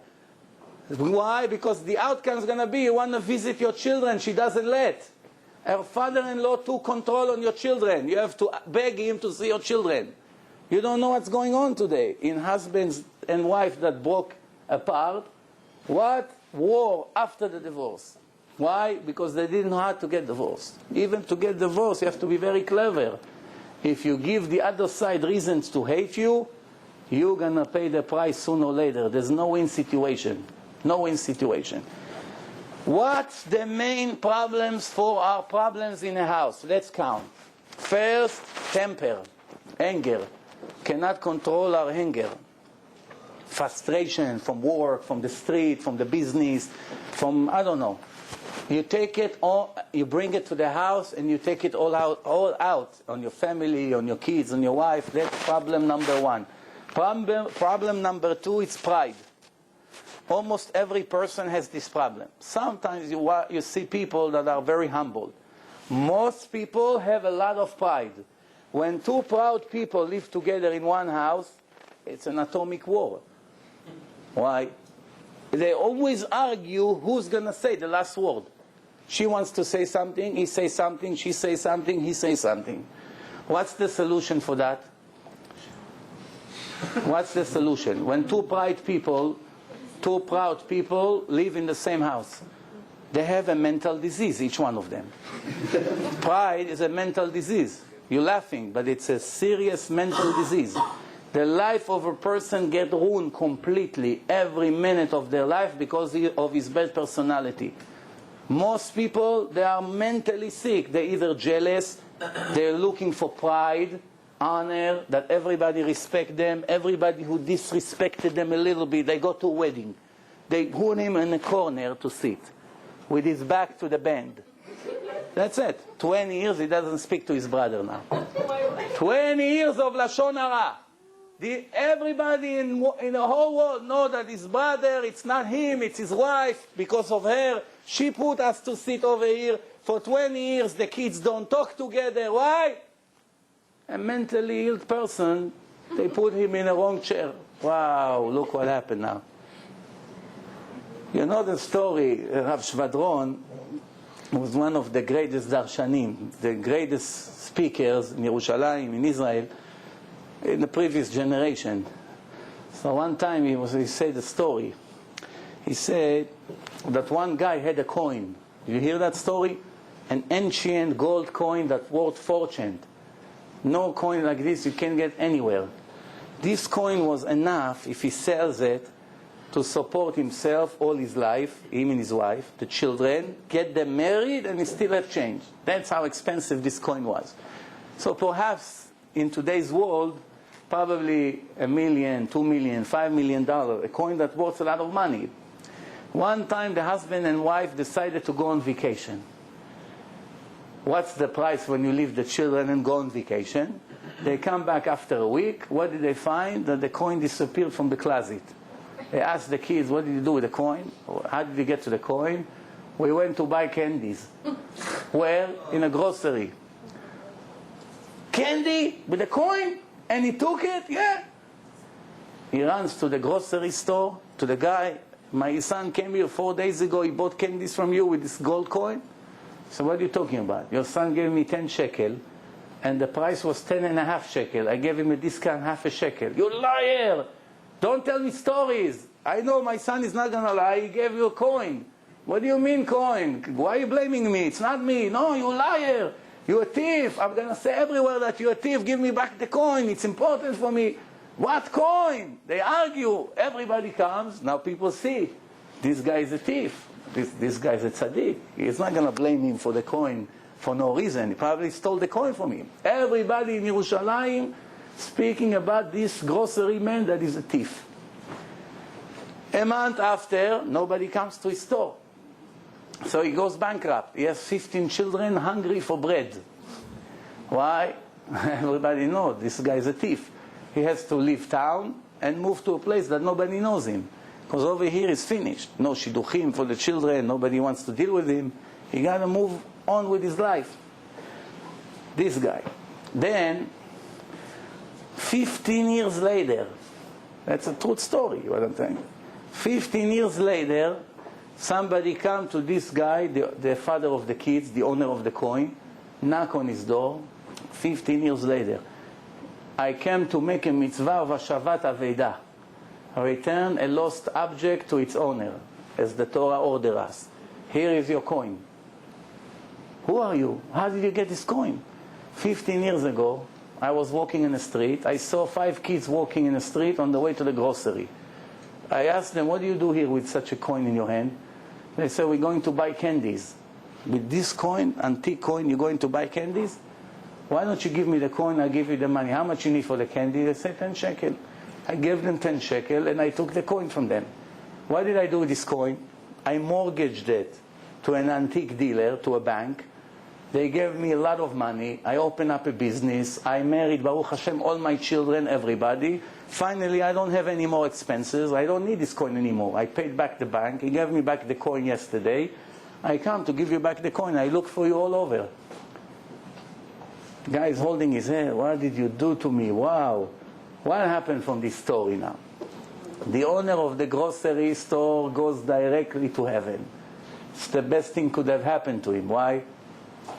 Why? Because the outcome is going to be you want to visit your children, she doesn't let. Her father-in-law took control on your children. You have to beg him to see your children. You don't know what's going on today in husbands and wives that broke apart. What? War after the divorce. Why? Because they didn't know how to get divorced. Even to get divorced, you have to be very clever. If you give the other side reasons to hate you, you're going to pay the price sooner or later. There's no win situation. No win situation. What's the main problems for our problems in a house? Let's count. First, temper, anger. Cannot control our anger. Frustration from work, from the street, from the business, from, I don't know. You take it all, you bring it to the house and you take it all out on your family, on your kids, on your wife. That's problem number one. Problem number two is pride. Almost every person has this problem. Sometimes you see people that are very humble. Most people have a lot of pride. When two proud people live together in one house, it's an atomic war. Why? They always argue who's going to say the last word. She wants to say something, he says something, she says something, he says something. What's the solution for that? What's the solution? When two proud people live in the same house, they have a mental disease, each one of them. Pride is a mental disease. You're laughing, but it's a serious mental disease. The life of a person gets ruined completely every minute of their life because of his bad personality. Most people, they are mentally sick. They're either jealous, they're looking for pride, honor, that everybody respect them. Everybody who disrespected them a little bit, they go to a wedding. They put him in a corner to sit with his back to the band. That's it. 20 years he doesn't speak to his brother now. 20 years of Lashon Hara. Everybody in the whole world know that his brother, it's not him, it's his wife. Because of her, she put us to sit over here. For 20 years the kids don't talk together. Why? A mentally ill person, they put him in a wrong chair. Wow, look what happened now. You know the story, Rav Shvadron was one of the greatest darshanim, the greatest speakers in Yerushalayim, in Israel, in the previous generation. So one time he said a story. He said that one guy had a coin. You hear that story? An ancient gold coin that worth fortune. No coin like this you can't get anywhere. This coin was enough, if he sells it, to support himself all his life, him and his wife, the children, get them married, and he still have change. That's how expensive this coin was. So perhaps in today's world, probably $1 million, $2 million, $5 million, a coin that worth a lot of money. One time the husband and wife decided to go on vacation. What's the price when you leave the children and go on vacation? They come back after a week. What did they find? That the coin disappeared from the closet. They asked the kids, what did you do with the coin? How did you get to the coin? We went to buy candies. Where? In a grocery. Candy with a coin? And he took it? Yeah. He runs to the grocery store, to the guy. My son came here 4 days ago. He bought candies from you with this gold coin. So what are you talking about? Your son gave me 10 shekel, and the price was 10.5 shekel. I gave him a discount, half a shekel. You liar! Don't tell me stories. I know my son is not going to lie. He gave you a coin. What do you mean coin? Why are you blaming me? It's not me. No, you liar. You're a thief. I'm going to say everywhere that you're a thief. Give me back the coin. It's important for me. What coin? They argue. Everybody comes. Now people see. This guy is a thief. This guy is a tzaddik. He's not going to blame him for the coin for no reason. He probably stole the coin from him. Everybody in Yerushalayim speaking about this grocery man that is a thief. A month after, nobody comes to his store. So he goes bankrupt. He has 15 children hungry for bread. Why? Everybody knows this guy is a thief. He has to leave town and move to a place that nobody knows him. Because over here he's finished. No shidduchim for the children. Nobody wants to deal with him. He got to move on with his life. This guy. Then, 15 years later, that's a true story, what I'm saying. 15 years later, somebody come to this guy, the father of the kids, the owner of the coin, knock on his door. 15 years later, I came to make a mitzvah of Hashavat Aveidah, return a lost object to its owner, as the Torah orders us. Here is your coin. Who are you? How did you get this coin? 15 years ago, I was walking in the street. I saw 5 kids walking in the street on the way to the grocery. I asked them, what do you do here with such a coin in your hand? They said, we're going to buy candies. With this coin, antique coin, you're going to buy candies? Why don't you give me the coin, I'll give you the money. How much you need for the candy? They said 10 shekel. I gave them 10 shekel and I took the coin from them. What did I do with this coin? I mortgaged it to an antique dealer, to a bank. They gave me a lot of money. I opened up a business. I married, Baruch Hashem, all my children, everybody. Finally, I don't have any more expenses. I don't need this coin anymore. I paid back the bank. He gave me back the coin yesterday. I come to give you back the coin. I look for you all over. The guy is holding his head. What did you do to me? Wow. What happened from this story now? The owner of the grocery store goes directly to heaven. It's the best thing could have happened to him. Why?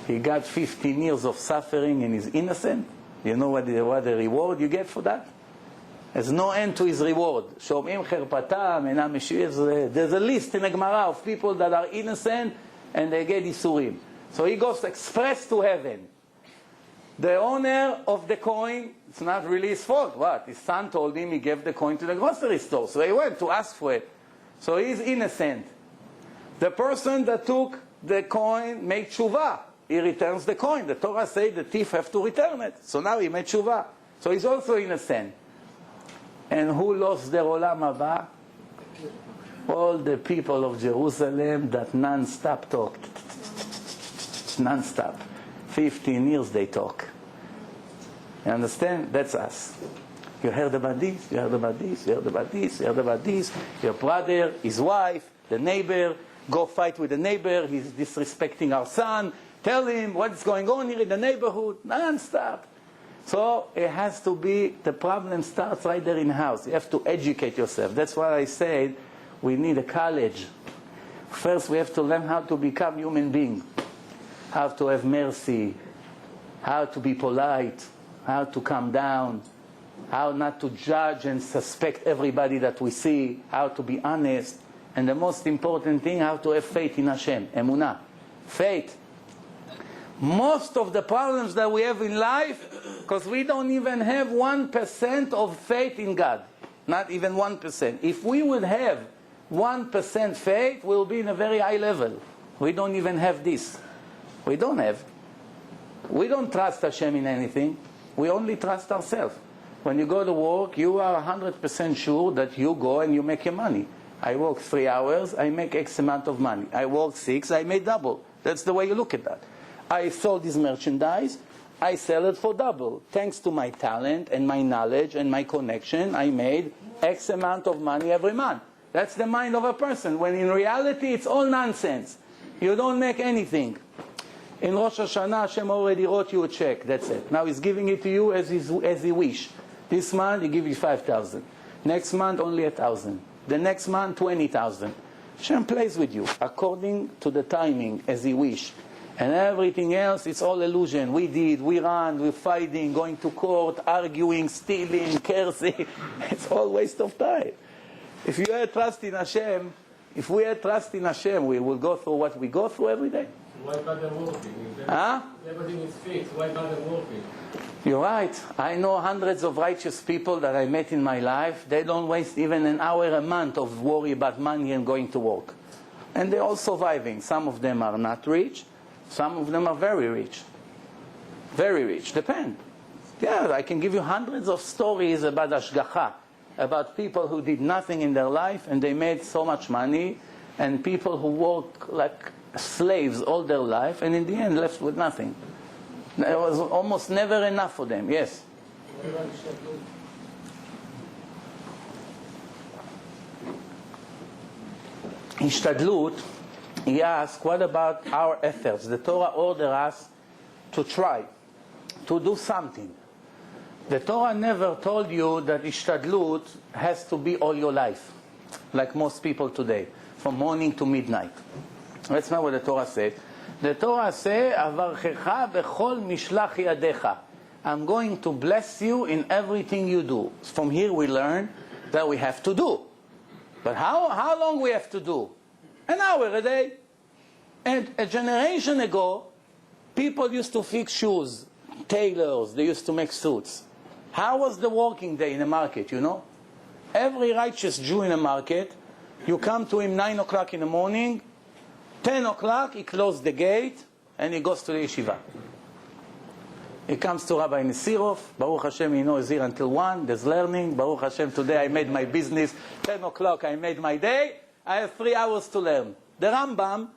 He got 15 years of suffering and is innocent. You know what the reward you get for that? There's no end to his reward. There's a list in the Gemara of people that are innocent and they get isurim. So he goes express to heaven. The owner of the coin, it's not really his fault. What? His son told him he gave the coin to the grocery store. So he went to ask for it. So he's innocent. The person that took the coin made tshuva. He returns the coin. The Torah says the thief have to return it. So now he made tshuva. So he's also innocent. And who lost their olam haba? All the people of Jerusalem that non-stop talked. Non-stop. 15 years they talk. You understand? That's us. You heard about this, you heard about this, you heard about this, you heard about this. Your brother, his wife, the neighbor, go fight with the neighbor, he's disrespecting our son. Tell him what's going on here in the neighborhood. Non-stop. So it has to be, the problem starts right there in the house. You have to educate yourself. That's why I said we need a college. First we have to learn how to become human beings. How to have mercy. How to be polite. How to calm down. How not to judge and suspect everybody that we see. How to be honest. And the most important thing, how to have faith in Hashem. Emunah. Faith. Most of the problems that we have in life, because we don't even have 1% of faith in God. Not even 1%. If we would have 1% faith, we'll be in a very high level. We don't even have this. We don't have. We don't trust Hashem in anything. We only trust ourselves. When you go to work, you are 100% sure that you go and you make your money. I work 3 hours, I make X amount of money. I work 6, I make double. That's the way you look at that. I sold this merchandise, I sell it for double. Thanks to my talent and my knowledge and my connection, I made X amount of money every month. That's the mind of a person, when in reality it's all nonsense. You don't make anything. In Rosh Hashanah, Hashem already wrote you a check, that's it. Now He's giving it to you as He wish. This month He gives you 5,000. Next month only 1,000. The next month 20,000. Hashem plays with you according to the timing as He wish. And everything else, it's all illusion. We did, we ran, we're fighting, going to court, arguing, stealing, cursing. It's all waste of time. If you had trust in Hashem, if we had trust in Hashem, we will go through what we go through every day. Why bother working? Huh? Everything is fixed. Why bother working? You're right. I know hundreds of righteous people that I met in my life. They don't waste even an hour a month of worry about money and going to work. And they're all surviving. Some of them are not rich. Some of them are very rich. Very rich. Depend. Yeah, I can give you hundreds of stories about Ashgacha, about people who did nothing in their life and they made so much money, and people who work like slaves all their life, and in the end left with nothing. There was almost never enough for them. Yes? Ishtadlut, he asked, what about our efforts? The Torah orders us to try, to do something. The Torah never told you that Ishtadlut has to be all your life, like most people today, from morning to midnight. That's not what the Torah says. The Torah says, Avarchecha bechol mishlach yadecha. I'm going to bless you in everything you do. From here we learn that we have to do. But how long we have to do? An hour a day. And a generation ago, people used to fix shoes, tailors, they used to make suits. How was the working day in a market, you know? Every righteous Jew in a market, you come to him 9 o'clock in the morning, 10 o'clock, he closes the gate, and he goes to the yeshiva. He comes to Rabbi Nesirov, Baruch Hashem, he knows here until 1, there's learning, Baruch Hashem, today I made my business, 10 o'clock I made my day, I have 3 hours to learn. The Rambam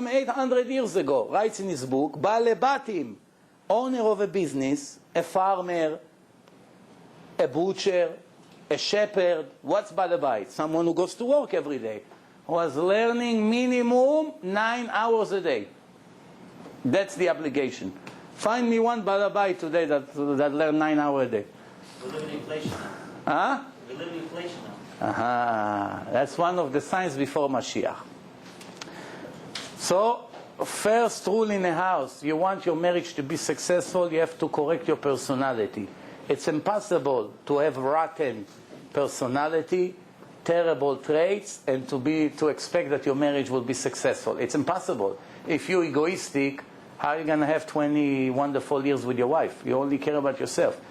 800 years ago, writes in his book, Bale Batim, owner of a business, a farmer, a butcher, a shepherd, what's Bale Bait? Someone who goes to work every day, was learning minimum 9 hours a day. That's the obligation. Find me one Bale Bait today that learn 9 hours a day. We live in inflation now. Huh? We live in inflation now. That's one of the signs before Mashiach. So, first rule in a house, you want your marriage to be successful, you have to correct your personality. It's impossible to have rotten personality, terrible traits, and to expect that your marriage will be successful. It's impossible. If you're egoistic, how are you going to have 20 wonderful years with your wife? You only care about yourself.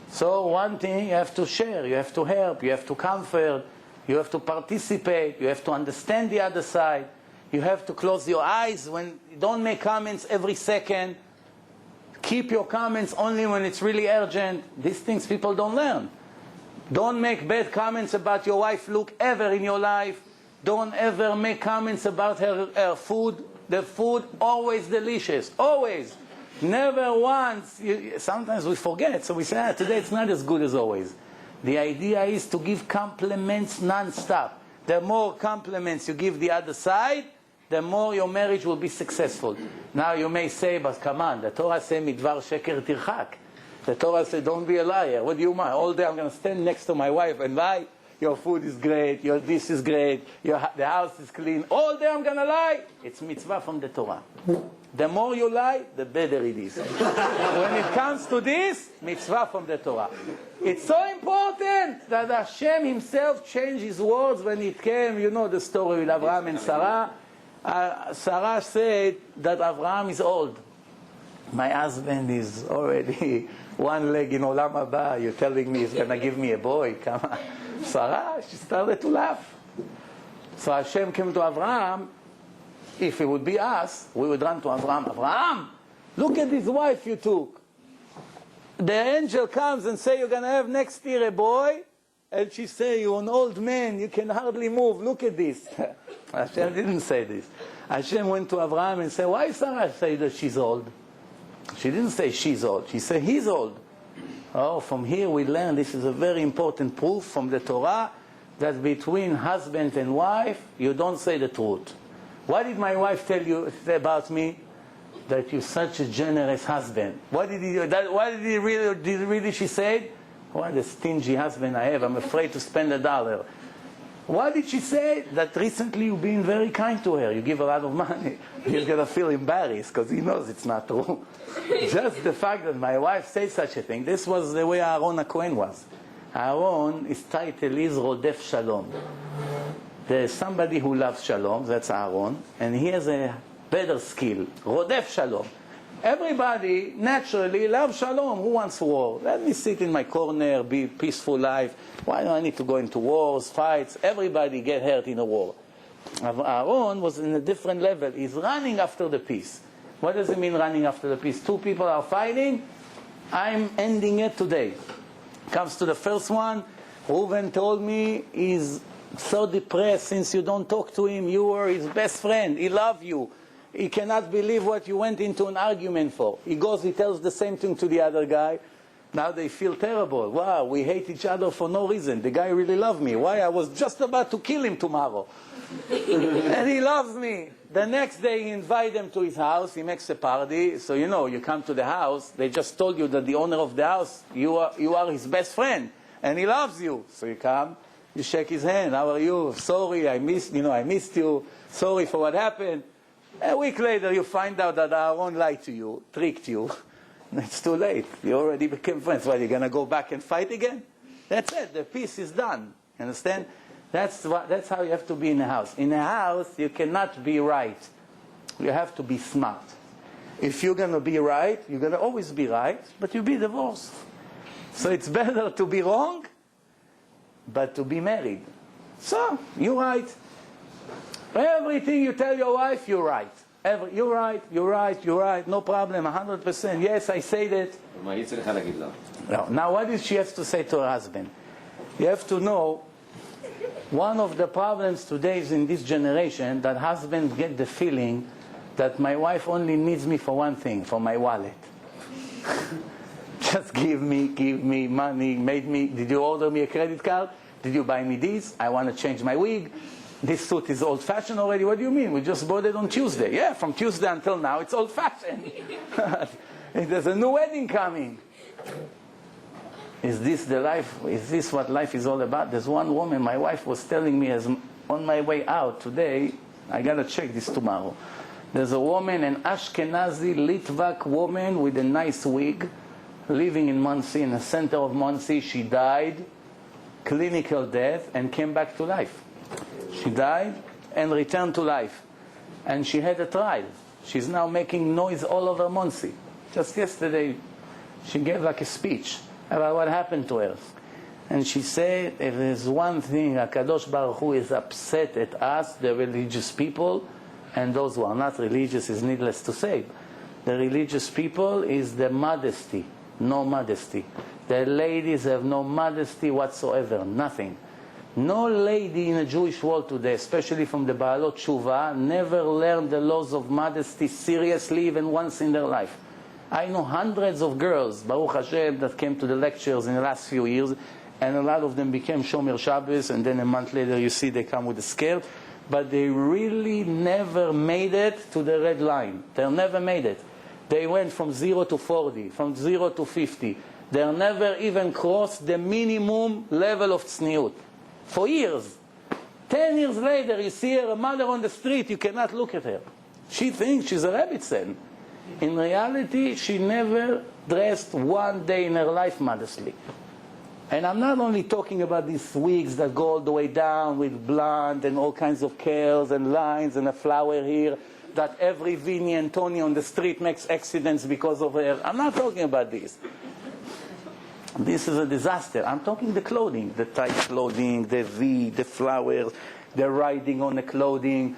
So one thing, you have to share, you have to help, you have to comfort, you have to participate, you have to understand the other side, you have to close your eyes when don't make comments every second. Keep your comments only when it's really urgent. These things people don't learn. Don't make bad comments about your wife's look ever in your life. Don't ever make comments about her food. The food always delicious, always. Never once. Sometimes we forget, so we say, today it's not as good as always. The idea is to give compliments non-stop. The more compliments you give the other side, the more your marriage will be successful. Now you may say, but come on, the Torah says, midvar sheker tirchak. The Torah says, don't be a liar. What do you mind? All day I'm going to stand next to my wife and lie. Your food is great, your this is great, the house is clean. All day I'm going to lie. It's mitzvah from the Torah. The more you lie, the better it is. When it comes to this, mitzvah from the Torah. It's so important that Hashem himself changed his words when it came, you know the story with Abraham and Sarah. Sarah said that Abraham is old. My husband is already one leg in Olam Haba. You're telling me he's going to give me a boy? Come on. Sarah, she started to laugh. So Hashem came to Abraham. If it would be us, we would run to Abraham. Abraham, look at this wife you took. The angel comes and say, you're going to have next year a boy. And she say, you're an old man, you can hardly move. Look at this. Hashem didn't say this. Hashem went to Abraham and said, why Sarah say that she's old? She didn't say she's old. She said he's old. Oh, from here we learn this is a very important proof from the Torah that between husband and wife, you don't say the truth. What did my wife tell you about me? That you're such a generous husband. What did really she say? What a stingy husband I have. I'm afraid to spend $1. What did she say? That recently you've been very kind to her. You give a lot of money. He's going to feel embarrassed because he knows it's not true. Just the fact that my wife said such a thing. This was the way Aaron HaKohen was. Aaron, his title is Rodef Shalom. There's somebody who loves Shalom, that's Aaron, and he has a better skill, Rodef Shalom. Everybody naturally loves Shalom. Who wants war? Let me sit in my corner, be peaceful life. Why do I need to go into wars, fights? Everybody get hurt in a war. Aaron was in a different level. He's running after the peace. What does it mean running after the peace? Two people are fighting. I'm ending it today. Comes to the first one. Reuven told me he's so depressed since you don't talk to him. You were his best friend. He loved you. He cannot believe what you went into an argument for. He goes, he tells the same thing to the other guy. Now they feel terrible. Wow, we hate each other for no reason. The guy really loved me. Why? I was just about to kill him tomorrow. And he loves me. The next day he invites them to his house. He makes a party. So you come to the house. They just told you that the owner of the house, you are his best friend. And he loves you. So you come, you shake his hand. How are you? Sorry, I missed you. Sorry for what happened. A week later you find out that Aaron lied to you, tricked you. It's too late. You already became friends. What, you're going to go back and fight again? That's it. The peace is done. You understand? That's how you have to be in a house. In a house, you cannot be right. You have to be smart. If you're going to be right, you're going to always be right, but you'll be divorced. So it's better to be wrong, but to be married. So, you're right. Everything you tell your wife, you're right. You're right, no problem, 100%. Yes, I say that. No. Now, what does she have to say to her husband? You have to know, one of the problems today is in this generation that husbands get the feeling that my wife only needs me for one thing, for my wallet. Just give me money, did you order me a credit card? Did you buy me this? I want to change my wig. This suit is old-fashioned already. What do you mean? We just bought it on Tuesday. Yeah, from Tuesday until now, it's old-fashioned. There's a new wedding coming. Is this the life? Is this what life is all about? There's one woman, my wife was telling me, as on my way out today, I got to check this tomorrow. There's a woman, an Ashkenazi Litvak woman with a nice wig, living in Monsey, in the center of Monsey. She died, clinical death, and came back to life. She died and returned to life. And she had a trial. She's now making noise all over Monsey. Just yesterday, she gave like a speech about what happened to her. And she said, if there's one thing, HaKadosh Baruch Hu is upset at us, the religious people, and those who are not religious is needless to say. The religious people is the modesty, no modesty. The ladies have no modesty whatsoever, nothing. No lady in a Jewish world today, especially from the Baalot Tshuva, never learned the laws of modesty seriously even once in their life. I know hundreds of girls, Baruch Hashem, that came to the lectures in the last few years, and a lot of them became Shomer Shabbos, and then a month later you see they come with a skirt, but they really never made it to the red line. They never made it. They went from 0 to 40, from 0 to 50. They never even crossed the minimum level of tzniut. For years. 10 years later, you see her, a mother on the street, you cannot look at her. She thinks she's a Rebbitzin. In reality, she never dressed one day in her life modestly. And I'm not only talking about these wigs that go all the way down with blonde and all kinds of curls and lines and a flower here, that every Vinnie and Tony on the street makes accidents because of her. I'm not talking about this. This is a disaster. I'm talking the clothing, the tight clothing, the V, the flowers, the riding on the clothing,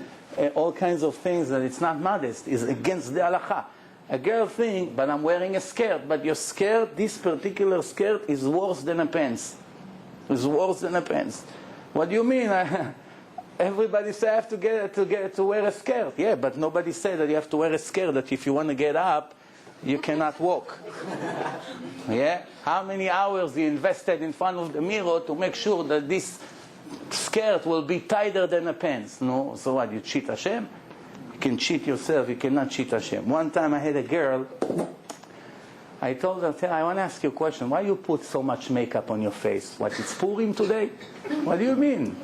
all kinds of things that it's not modest. It's against the halakha. A girl thinks, but I'm wearing a skirt. But your skirt, this particular skirt, is worse than a pants. It's worse than a pants. What do you mean? Everybody say I have to wear a skirt. Yeah, but nobody said that you have to wear a skirt, that if you want to get up, you cannot walk. Yeah? How many hours you invested in front of the mirror to make sure that this skirt will be tighter than a pants? No? So what, you cheat Hashem? You can cheat yourself, you cannot cheat Hashem. One time I had a girl, I told her, I want to ask you a question. Why you put so much makeup on your face? What, it's Purim today? What do you mean?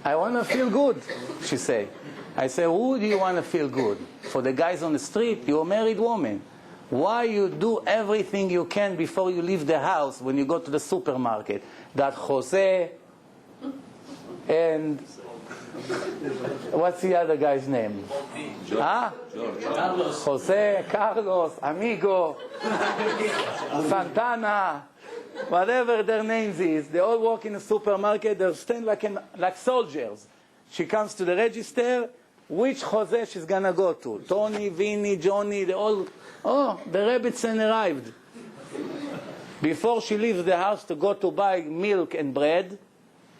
I want to feel good, she said. I said, who do you want to feel good? For the guys on the street? You're a married woman. Why you do everything you can before you leave the house when you go to the supermarket? That Jose and what's the other guy's name? Huh? Jose, Carlos, Amigo, Santana, whatever their names is. They all walk in the supermarket. They stand like soldiers. She comes to the register. Which Jose she's going to go to? Tony, Vinny, Johnny, they all... Oh, the Rebbitzin arrived. Before she leaves the house to go to buy milk and bread,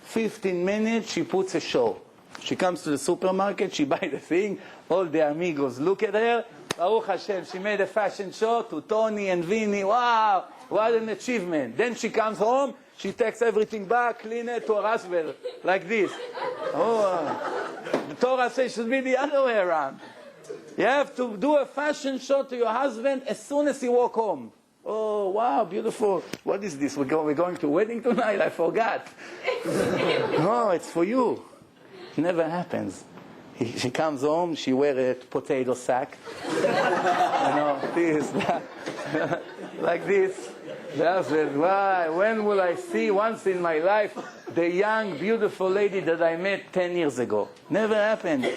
15 minutes, she puts a show. She comes to the supermarket, she buys the thing, all the amigos look at her. Baruch Hashem, she made a fashion show to Tony and Vinny. Wow, what an achievement. Then she comes home, she takes everything back, clean it to her husband, like this. The Torah says it should be the other way around. You have to do a fashion show to your husband as soon as you walk home. Oh, wow, beautiful. What is this? We're going to a wedding tonight? I forgot. No, it's for you. It never happens. She comes home, she wears a potato sack. This, that, like this. The husband, why? When will I see once in my life the young, beautiful lady that I met 10 years ago? Never happened.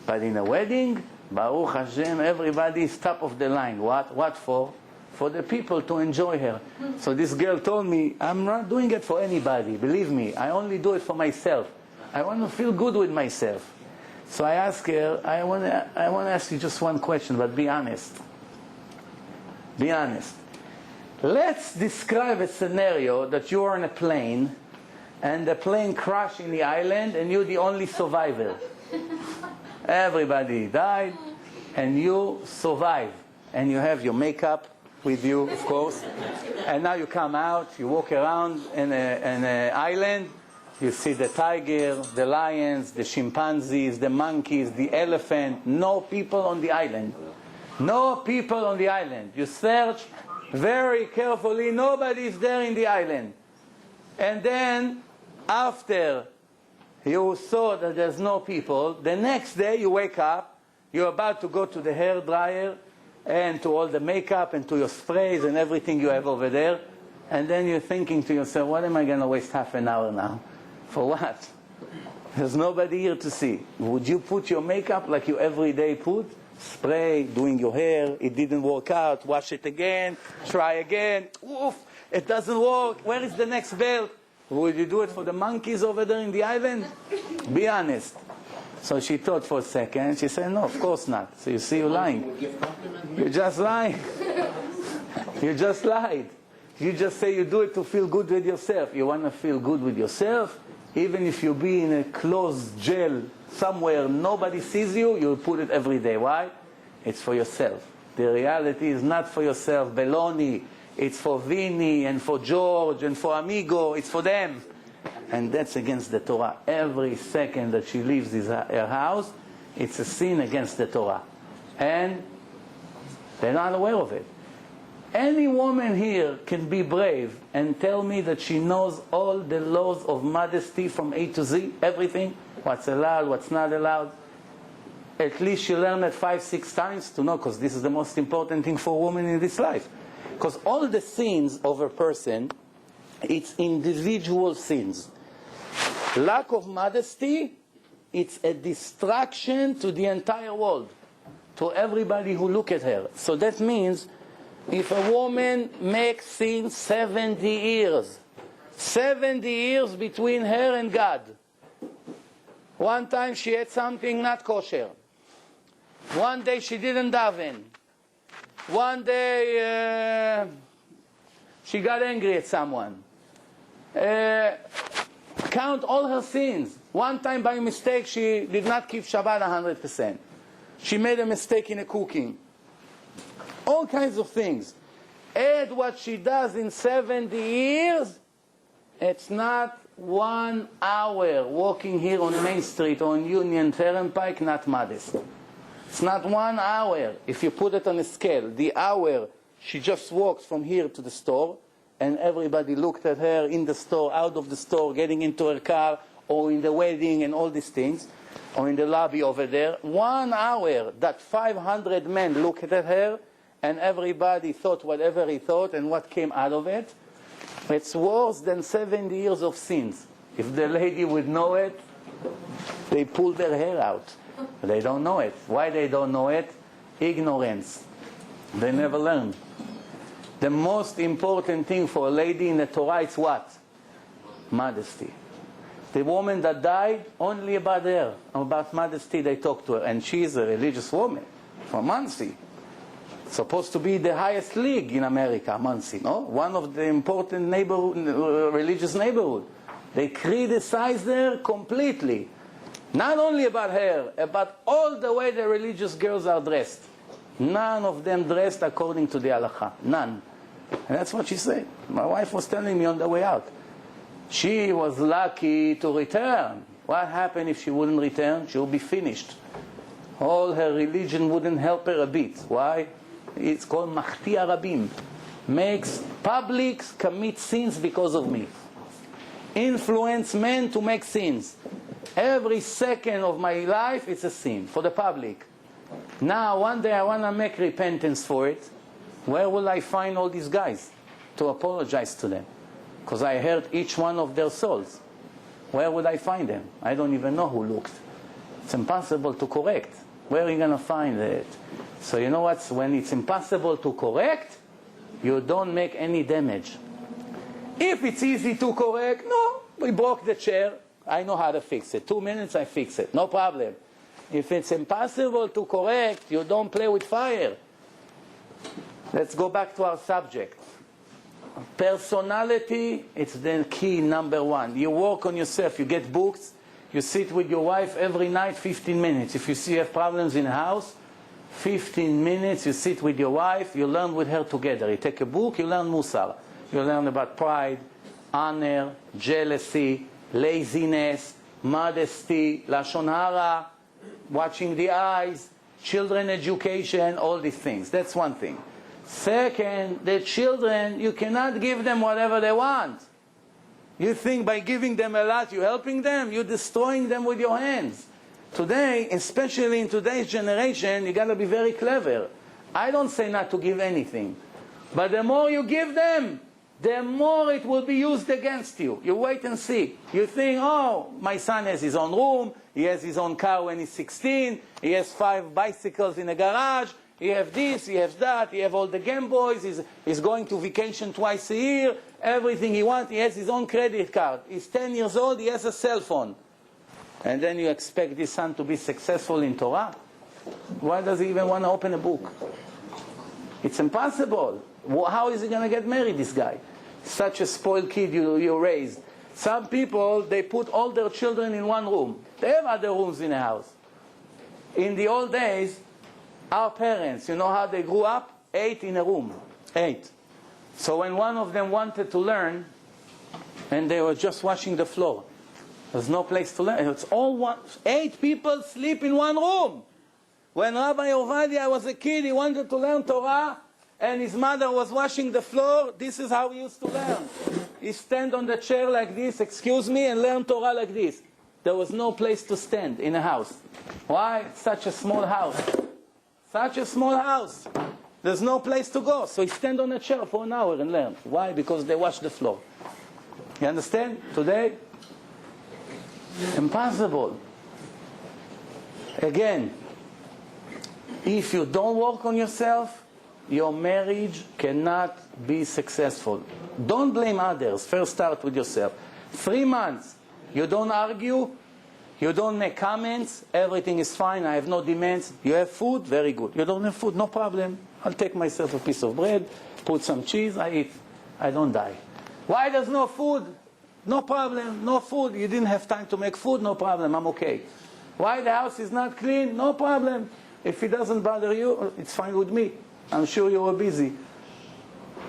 But in a wedding, Baruch Hashem, everybody is top of the line. What for? For the people to enjoy her. So this girl told me, I'm not doing it for anybody, believe me. I only do it for myself. I want to feel good with myself. So I asked her, I want to ask you just one question, but be honest. Be honest. Let's describe a scenario that you are on a plane, and the plane crashed in the island, and you're the only survivor. Everybody died, and you survive. And you have your makeup with you, of course. And now you come out, you walk around in an island, you see the tiger, the lions, the chimpanzees, the monkeys, the elephant. No people on the island. No people on the island. You search very carefully, nobody is there in the island. And then, after you saw that there's no people, the next day you wake up, you're about to go to the hair dryer, and to all the makeup, and to your sprays, and everything you have over there, and then you're thinking to yourself, what am I going to waste half an hour now? For what? There's nobody here to see. Would you put your makeup like you every day put? Spray, doing your hair, it didn't work out, wash it again, try again, oof, it doesn't work, where is the next belt? Would you do it for the monkeys over there in the island? Be honest. So she thought for a second, she said, no, of course not. So you see, you're lying. You're just lying. You just lied. You just say you do it to feel good with yourself. You want to feel good with yourself? Even if you be in a closed jail somewhere, nobody sees you, you'll put it every day. Why? It's for yourself. The reality is not for yourself. Beloni. It's for Vinny and for George and for Amigo. It's for them. And that's against the Torah. Every second that she leaves her house, it's a sin against the Torah. And they're not aware of it. Any woman here can be brave and tell me that she knows all the laws of modesty from A to Z, everything, what's allowed, what's not allowed. At least she learned it 5-6 times to know, because this is the most important thing for a woman in this life. Because all the sins of a person, it's individual sins. Lack of modesty, it's a distraction to the entire world, to everybody who look at her. So that means if a woman makes sin 70 years, 70 years between her and God. One time she ate something not kosher. One day she didn't daven. One day she got angry at someone. Count all her sins. One time by mistake she did not keep Shabbat 100%. She made a mistake in a cooking. All kinds of things. Add what she does in 70 years, it's not 1 hour walking here on Main Street or on Union Turnpike, not modest. It's not 1 hour. If you put it on a scale, the hour she just walked from here to the store, and everybody looked at her in the store, out of the store, getting into her car, or in the wedding and all these things, or in the lobby over there. 1 hour that 500 men looked at her, and everybody thought whatever he thought, and what came out of it, it's worse than 70 years of sins. If the lady would know it, they pull their hair out. They don't know it. Why they don't know it? Ignorance. They never learn. The most important thing for a lady in the Torah is what? Modesty. The woman that died, only about her, about modesty they talk to her. And she is a religious woman from Muncie. Supposed to be the highest league in America, Muncie, no? One of the important religious neighborhood. They criticize her completely. Not only about her, about all the way the religious girls are dressed. None of them dressed according to the halakha. None. And that's what she said. My wife was telling me on the way out. She was lucky to return. What happened if she wouldn't return? She would be finished. All her religion wouldn't help her a bit. Why? It's called Machtia Rabim. Makes publics commit sins because of me. Influence men to make sins. Every second of my life it's a sin for the public. Now one day I want to make repentance for it. Where will I find all these guys to apologize to them? Because I hurt each one of their souls. Where would I find them? I don't even know who looked. It's impossible to correct. Where are you going to find it? So you know what? When it's impossible to correct, you don't make any damage. If it's easy to correct, no, we broke the chair. I know how to fix it. 2 minutes, I fix it. No problem. If it's impossible to correct, you don't play with fire. Let's go back to our subject. Personality, it's the key number one. You work on yourself. You get books. You sit with your wife every night, 15 minutes. If you see you have problems in the house, 15 minutes, you sit with your wife, you learn with her together. You take a book, you learn Musar. You learn about pride, honor, jealousy, laziness, modesty, Lashon Hara, watching the eyes, children education, all these things. That's one thing. Second, the children, you cannot give them whatever they want. You think by giving them a lot, you're helping them? You're destroying them with your hands. Today, especially in today's generation, you got to be very clever. I don't say not to give anything. But the more you give them, the more it will be used against you. You wait and see. You think, oh, my son has his own room, he has his own car when he's 16, he has 5 bicycles in a garage, he has this, he has that, he has all the Game Boys, he's going to vacation twice a year, everything he wants, he has his own credit card. He's 10 years old, he has a cell phone. And then you expect this son to be successful in Torah? Why does he even want to open a book? It's impossible. How is he going to get married, this guy? Such a spoiled kid you raised. Some people, they put all their children in one room. They have other rooms in the house. In the old days, our parents, you know how they grew up? 8 in a room. 8. So when one of them wanted to learn, and they were just washing the floor, there's no place to learn. It's all one. 8 people sleep in one room. When Rabbi Ovadia was a kid, he wanted to learn Torah, and his mother was washing the floor. This is how he used to learn. He stand on the chair like this, excuse me, and learn Torah like this. There was no place to stand in a house. Why? It's such a small house. Such a small house. There's no place to go. So he stand on a chair for an hour and learn. Why? Because they wash the floor. You understand? Today, impossible. Again, if you don't work on yourself, your marriage cannot be successful. Don't blame others. First start with yourself. 3 months, you don't argue, you don't make comments, everything is fine, I have no demands. You have food, very good. You don't have food, no problem. I'll take myself a piece of bread, put some cheese, I eat. I don't die. Why there's no food? No problem, no food. You didn't have time to make food, no problem, I'm okay. Why the house is not clean? No problem. If it doesn't bother you, it's fine with me. I'm sure you were busy.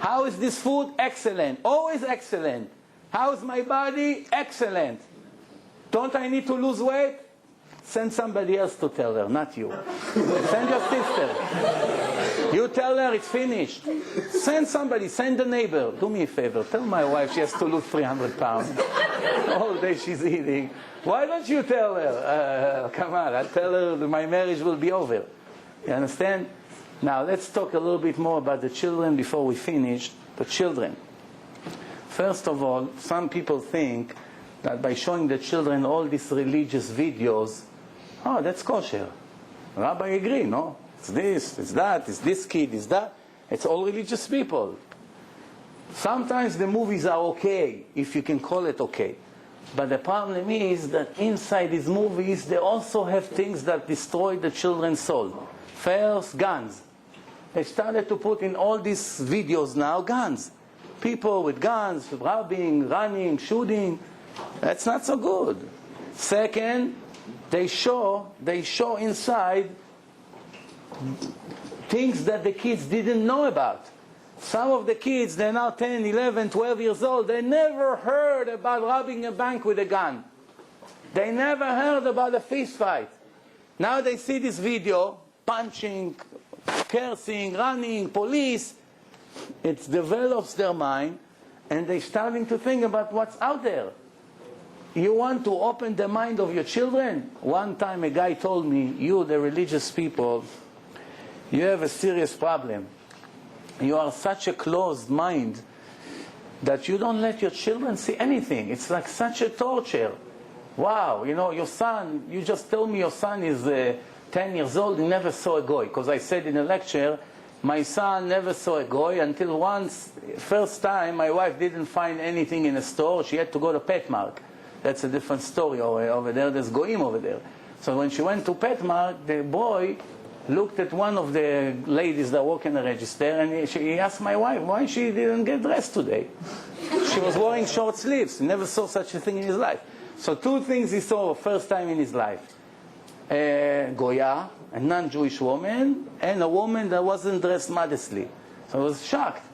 How is this food? Excellent. Always excellent. How is my body? Excellent. Don't I need to lose weight? Send somebody else to tell her, not you. Send your sister. You tell her it's finished. Send somebody, send the neighbor. Do me a favor. Tell my wife she has to lose 300 pounds. All day she's eating. Why don't you tell her? Come on, I'll tell her that my marriage will be over. You understand? Now let's talk a little bit more about the children before we finish. The children. First of all, some people think that by showing the children all these religious videos, oh, that's kosher. Rabbi agree, no? It's this, it's that, it's this kid, it's that. It's all religious people. Sometimes the movies are okay, if you can call it okay. But the problem is that inside these movies, they also have things that destroy the children's soul. First, guns. They started to put in all these videos now guns. People with guns, robbing, running, shooting. That's not so good. Second, they show inside things that the kids didn't know about. Some of the kids, they're now 10, 11, 12 years old, they never heard about robbing a bank with a gun. They never heard about a fist fight. Now they see this video, punching, cursing, running, police. It develops their mind, and they're starting to think about what's out there. You want to open the mind of your children? One time a guy told me, you, the religious people, you have a serious problem. You are such a closed mind that you don't let your children see anything. It's like such a torture. Wow, you know, your son, you just told me your son is 10 years old, he never saw a goy. Because I said in a lecture, my son never saw a goy until once, first time, my wife didn't find anything in a store. She had to go to Petmark. That's a different story over there. There's goyim over there. So when she went to Petmark, the boy looked at one of the ladies that work in the register, and he asked my wife why she didn't get dressed today. She was wearing short sleeves. He never saw such a thing in his life. So two things he saw first time in his life. A Goya, a non-Jewish woman, and a woman that wasn't dressed modestly. So I was shocked.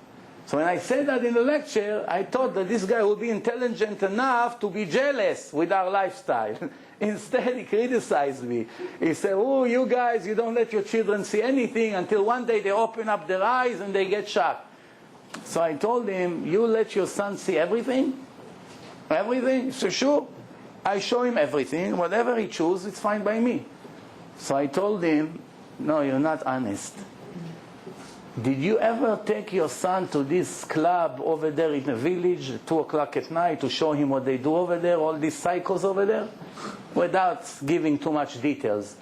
So when I said that in the lecture, I thought that this guy would be intelligent enough to be jealous with our lifestyle. Instead, he criticized me. He said, oh, you guys, you don't let your children see anything until one day they open up their eyes and they get shocked. So I told him, you let your son see everything? Everything? He said, sure. I show him everything. Whatever he chooses, it's fine by me. So I told him, no, you're not honest. Did you ever take your son to this club over there in the village at 2 o'clock at night to show him what they do over there, all these psychos over there? Without giving too much details.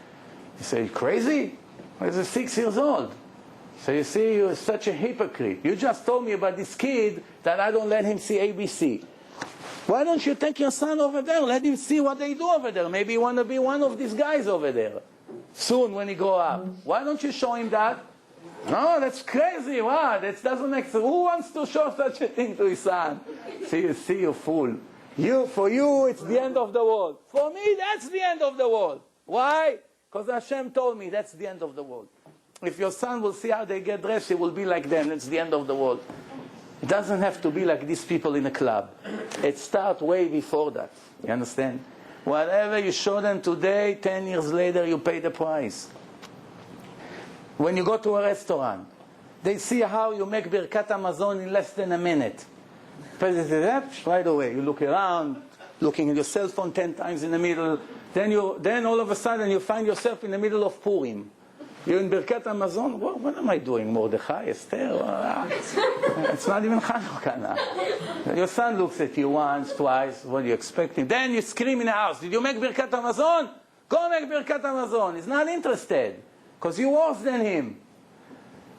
He said, crazy? He's 6 years old. So you see, you're such a hypocrite. You just told me about this kid that I don't let him see ABC. Why don't you take your son over there? Let him see what they do over there. Maybe you want to be one of these guys over there soon when he grow up. Why don't you show him that? No, that's crazy. Wow, that doesn't make sense. Who wants to show such a thing to his son? See, you fool. For you, it's the end of the world. For me, that's the end of the world. Why? Because Hashem told me that's the end of the world. If your son will see how they get dressed, it will be like them. It's the end of the world. It doesn't have to be like these people in a club. It starts way before that. You understand? Whatever you show them today, 10 years later, you pay the price. When you go to a restaurant, they see how you make Birkat Hamazon in less than a minute. Right away, you look around, looking at your cell phone 10 times in the middle. Then all of a sudden you find yourself in the middle of Purim. You're in Birkat Hamazon. What am I doing? Mordechai, Esther? It's not even Hanukkah now. Your son looks at you once, twice. What are you expecting? Then you scream in the house. Did you make Birkat Hamazon? Go make Birkat Hamazon. He's not interested. Because you're worse than him.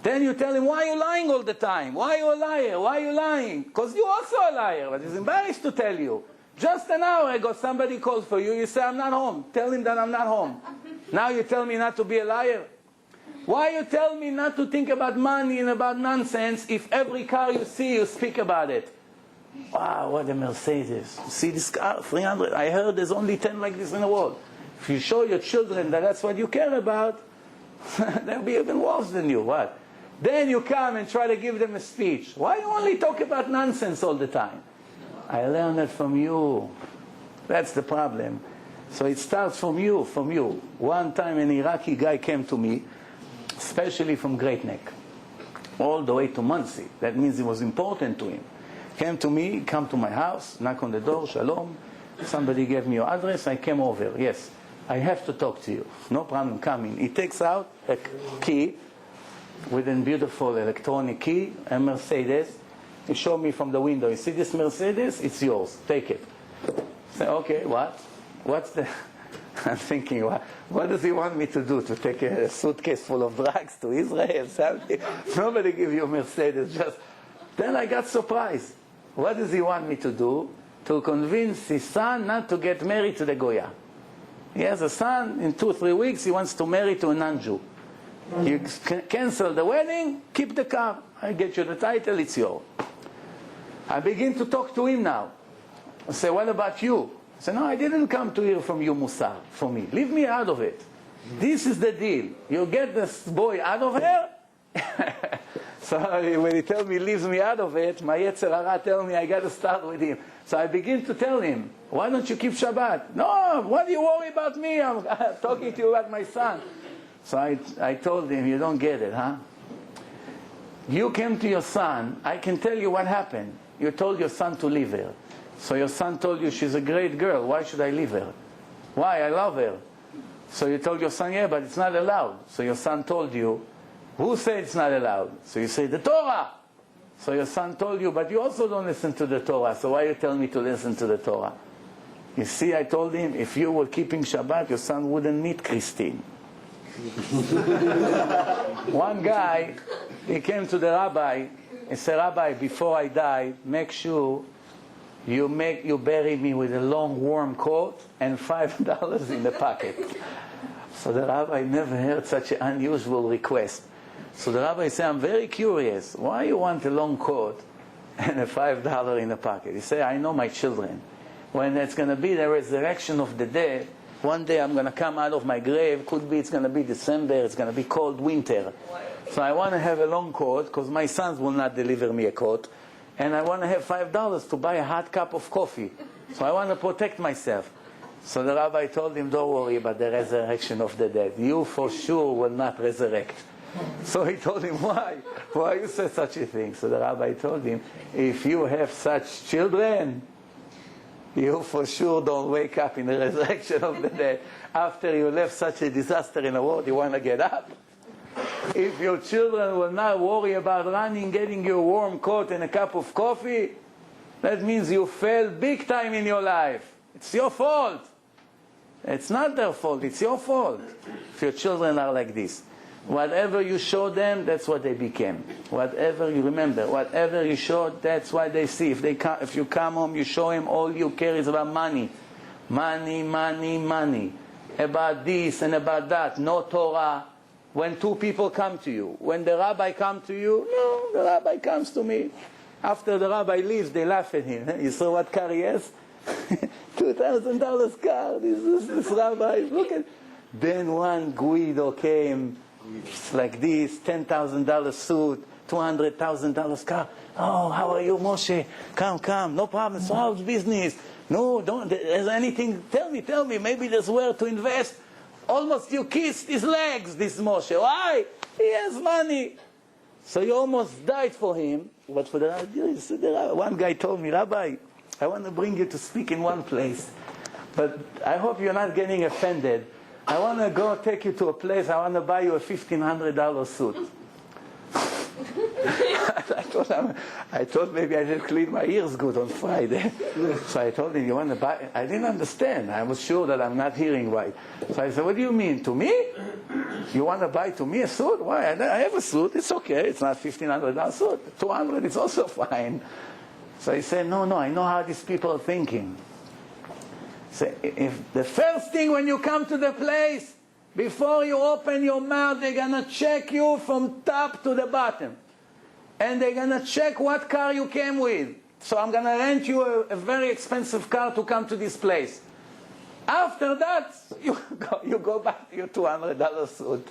Then you tell him, why are you lying all the time? Why are you a liar? Why are you lying? Because you're also a liar. But he's embarrassed to tell you. Just an hour ago, somebody called for you. You say, I'm not home. Tell him that I'm not home. Now you tell me not to be a liar? Why you tell me not to think about money and about nonsense if every car you see, you speak about it? Wow, what a Mercedes. See this car? 300. I heard there's only 10 like this in the world. If you show your children that that's what you care about, they'll be even worse than you. What? Then you come and try to give them a speech. Why you only talk about nonsense all the time? I learned it from you. That's the problem. So it starts from you, from you. One time an Iraqi guy came to me, especially from Great Neck, all the way to Muncie. That means it was important to him. Came to me, come to my house, knock on the door, shalom. Somebody gave me your address, I came over. Yes, I have to talk to you. No problem, come in. He takes out a key with a beautiful electronic key, a Mercedes. He showed me from the window, you see this Mercedes? It's yours, take it. I say, okay, what? What's the... I'm thinking, what does he want me to do? To take a suitcase full of drugs to Israel? Something? Nobody give you a Mercedes. Just. Then I got surprised. What does he want me to do? To convince his son not to get married to the Goya. He has a son, in 2-3 weeks he wants to marry to a non-Jew. You cancel the wedding, keep the car. I get you the title, it's yours. I begin to talk to him now. I say, what about you? I say, no, I didn't come to hear from you Musar, for me. Leave me out of it. This is the deal. You get this boy out of here. So when he tells me, leaves me out of it, my Yetzer Hara tells me I got to start with him. So I begin to tell him, why don't you keep Shabbat? No, what do you worry about me? I'm talking to you about my son. So I told him, you don't get it, huh? You came to your son, I can tell you what happened. You told your son to leave her. So your son told you, she's a great girl, why should I leave her? Why? I love her. So you told your son, yeah, but it's not allowed. So your son told you, who said it's not allowed? So you say, the Torah. So your son told you, but you also don't listen to the Torah, so why you tell me to listen to the Torah? You see, I told him, if you were keeping Shabbat, your son wouldn't meet Christine. One guy, he came to the rabbi, and said, Rabbi, before I die, make sure you bury me with a long warm coat and $5 in the pocket. So the rabbi never heard such an unusual request. So the rabbi said, I'm very curious, why you want a long coat and a $5 in the pocket? He said, I know my children. When it's going to be the resurrection of the dead, one day I'm going to come out of my grave, could be it's going to be December, it's going to be cold winter. So I want to have a long coat, because my sons will not deliver me a coat, and I want to have $5 to buy a hot cup of coffee. So I want to protect myself. So the rabbi told him, don't worry about the resurrection of the dead. You for sure will not resurrect. So he told him, why? Why you say such a thing? So the rabbi told him, if you have such children, you for sure don't wake up in the resurrection of the dead. After you left such a disaster in the world, you want to get up. If your children will not worry about running, getting you a warm coat and a cup of coffee, that means you failed big time in your life. It's your fault. It's not their fault, it's your fault. If your children are like this. Whatever you show them, that's what they became. Whatever you remember, whatever you show, that's what they see. If you come home, you show them all you care is about money. Money, money, money. About this and about that. No Torah. When two people come to you. When the rabbi comes to you, no, the rabbi comes to me. After the rabbi leaves, they laugh at him. You saw what car he has? $2,000 car. This rabbi. Look at. Then one Guido came. It's like this, $10,000 suit, $200,000 car. Oh, how are you, Moshe? Come, no problem. So how's business? No, don't. There's anything? Tell me. Maybe there's where to invest. Almost you kissed his legs, this Moshe. Why? He has money. So you almost died for him. But for the rabbi, one guy told me, Rabbi, I want to bring you to speak in one place. But I hope you're not getting offended. I want to go take you to a place, I want to buy you a $1,500 suit. I thought maybe I should clean my ears good on Friday. So I told him, you want to buy? I didn't understand. I was sure that I'm not hearing right. So I said, what do you mean, to me? You want to buy to me a suit? Why? I have a suit, it's okay. It's not $1,500 suit. $200 is also fine. So he said, no, I know how these people are thinking. So if the first thing when you come to the place, before you open your mouth, they're going to check you from top to the bottom. And they're going to check what car you came with. So I'm going to rent you a very expensive car to come to this place. After that, you go back to your $200 suit.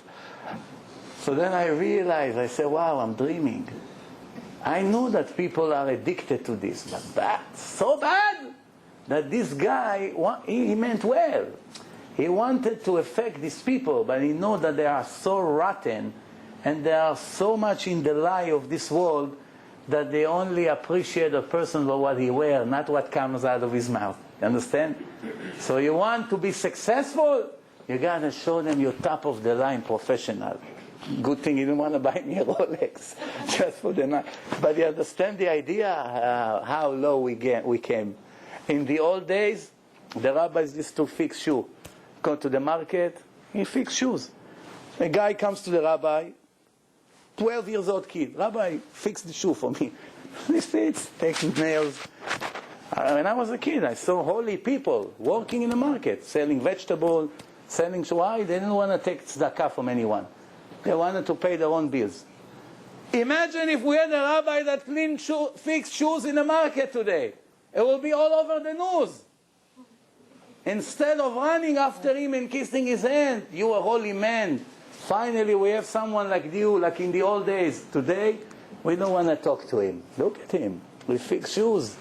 So then I realized, I said, wow, I'm dreaming. I know that people are addicted to this, but that's so bad that this guy, he meant well. He wanted to affect these people, but he knows that they are so rotten and they are so much in the lie of this world that they only appreciate a person for what he wears, not what comes out of his mouth. You understand? So you want to be successful, you got to show them you're top of the line professional. Good thing you didn't want to buy me a Rolex just for the night. But you understand the idea how low we came. In the old days, the rabbis used to fix shoes. Go to the market, he fix shoes. A guy comes to the rabbi, 12 years old kid. Rabbi, fix the shoe for me. He fits, takes nails. When I was a kid, I saw holy people working in the market, selling vegetables, selling shoes. Why? They didn't want to take tzedakah from anyone. They wanted to pay their own bills. Imagine if we had a rabbi that fixed shoes in the market today. It will be all over the news. Instead of running after him and kissing his hand, you a holy man. Finally, we have someone like you, like in the old days. Today, we don't want to talk to him. Look at him. We fix shoes.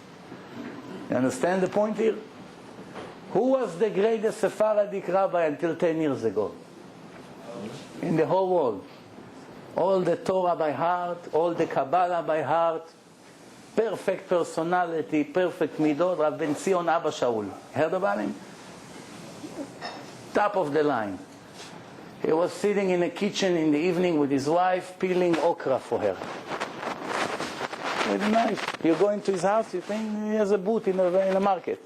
You understand the point here? Who was the greatest Sephardic rabbi until 10 years ago? In the whole world. All the Torah by heart, all the Kabbalah by heart, perfect personality, perfect midot, Rav Ben Zion Abba Shaul. Heard about him? Top of the line. He was sitting in a kitchen in the evening with his wife, peeling okra for her. With a knife. You go into his house, you think he has a booth in a market.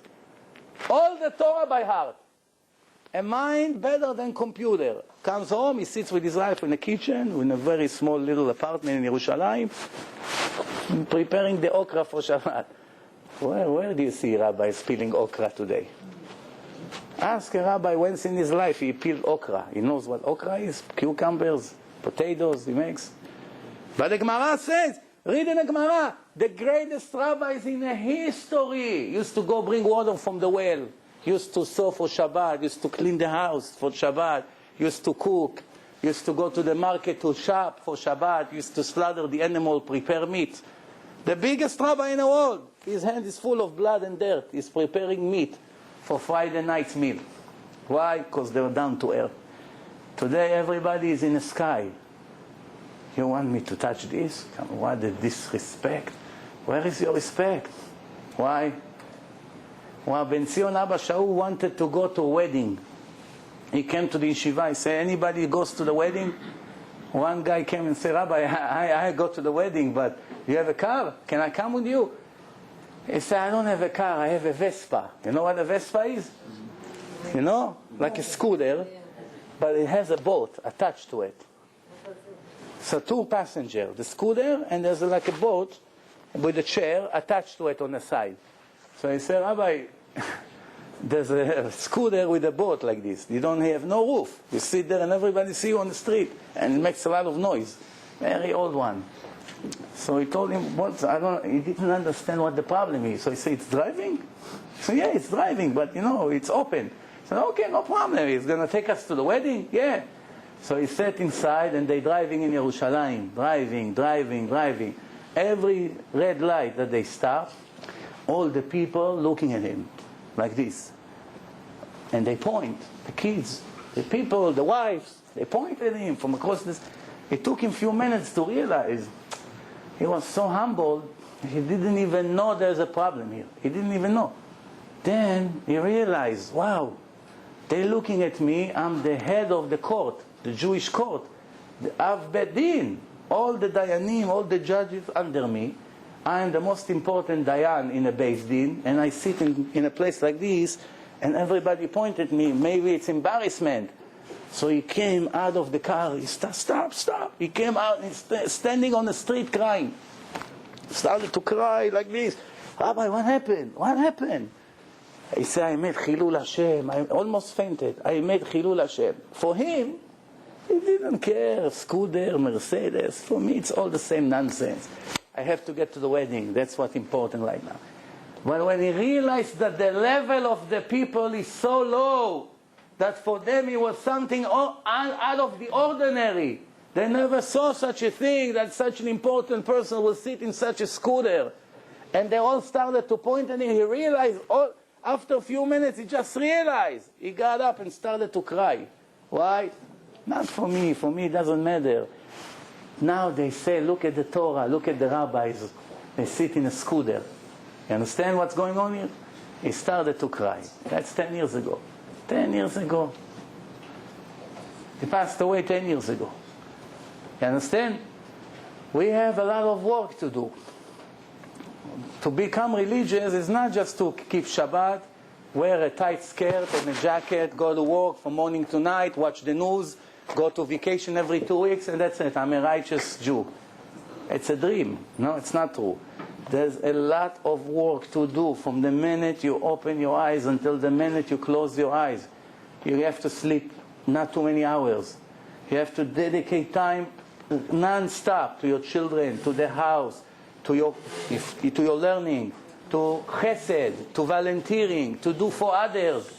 All the Torah by heart. A mind better than computer. Comes home, he sits with his wife in the kitchen, in a very small little apartment in Yerushalayim, preparing the okra for Shabbat. Where do you see rabbis peeling okra today? Ask a rabbi once in his life he peeled okra. He knows what okra is, cucumbers, potatoes he makes. But the Gemara says, read in the Gemara, the greatest rabbis in the history used to go bring water from the well, used to sew for Shabbat, used to clean the house for Shabbat, used to cook, used to go to the market to shop for Shabbat, used to slaughter the animal, prepare meat. The biggest rabbi in the world, his hand is full of blood and dirt. He's preparing meat for Friday night's meal. Why? Because they're down to earth. Today everybody is in the sky. You want me to touch this? What a disrespect. Where is your respect? Why? Well, Ben Zion Abba Shaul wanted to go to a wedding. He came to the yeshiva. He said, anybody goes to the wedding? One guy came and said, Rabbi, I go to the wedding, but you have a car? Can I come with you? He said, I don't have a car, I have a Vespa. You know what a Vespa is? You know? Like a scooter, but it has a boat attached to it. So 2 passengers, the scooter, and there's like a boat with a chair attached to it on the side. So he said, Rabbi, there's a scooter with a boat like this. You don't have no roof. You sit there and everybody see you on the street, and it makes a lot of noise. Very old one. So he told him, he didn't understand what the problem is. So he said, it's driving? So yeah, it's driving, but it's open. So okay, no problem. He's going to take us to the wedding? Yeah. So he sat inside and they driving in Yerushalayim. Driving. Every red light that they stop, all the people looking at him like this. And they point, the kids, the people, the wives, they point at him from across this. It took him a few minutes to realize. He was so humble, he didn't even know there's a problem here. He didn't even know. Then he realized, wow, they're looking at me, I'm the head of the court, the Jewish court, the Av Bet Din, all the Dayanim, all the judges under me. I am the most important Dayan in a Beis Din, and I sit in a place like this, and everybody pointed at me, maybe it's embarrassment. So he came out of the car, he said, stop. He came out, he's standing on the street crying. Started to cry like this. Rabbi, what happened? He said, I made Chilul Hashem. I almost fainted. I made Chilul Hashem. For him, he didn't care. Scooter, Mercedes. For me, it's all the same nonsense. I have to get to the wedding. That's what's important right now. But when he realized that the level of the people is so low, that for them it was something out of the ordinary. They never saw such a thing, that such an important person will sit in such a scooter. And they all started to point at him. He realized, after a few minutes, he just realized. He got up and started to cry. Why? Not for me. For me, it doesn't matter. Now they say, look at the Torah, look at the rabbis. They sit in a scooter. You understand what's going on here? He started to cry. That's 10 years ago. 10 years ago. He passed away 10 years ago. You understand? We have a lot of work to do. To become religious is not just to keep Shabbat, wear a tight skirt and a jacket, go to work from morning to night, watch the news, go to vacation every 2 weeks, and that's it. I'm a righteous Jew. It's a dream. No, it's not true. There's a lot of work to do from the minute you open your eyes until the minute you close your eyes. You have to sleep not too many hours. You have to dedicate time non-stop to your children, to the house, to your learning. to chesed, to volunteering, to do for others.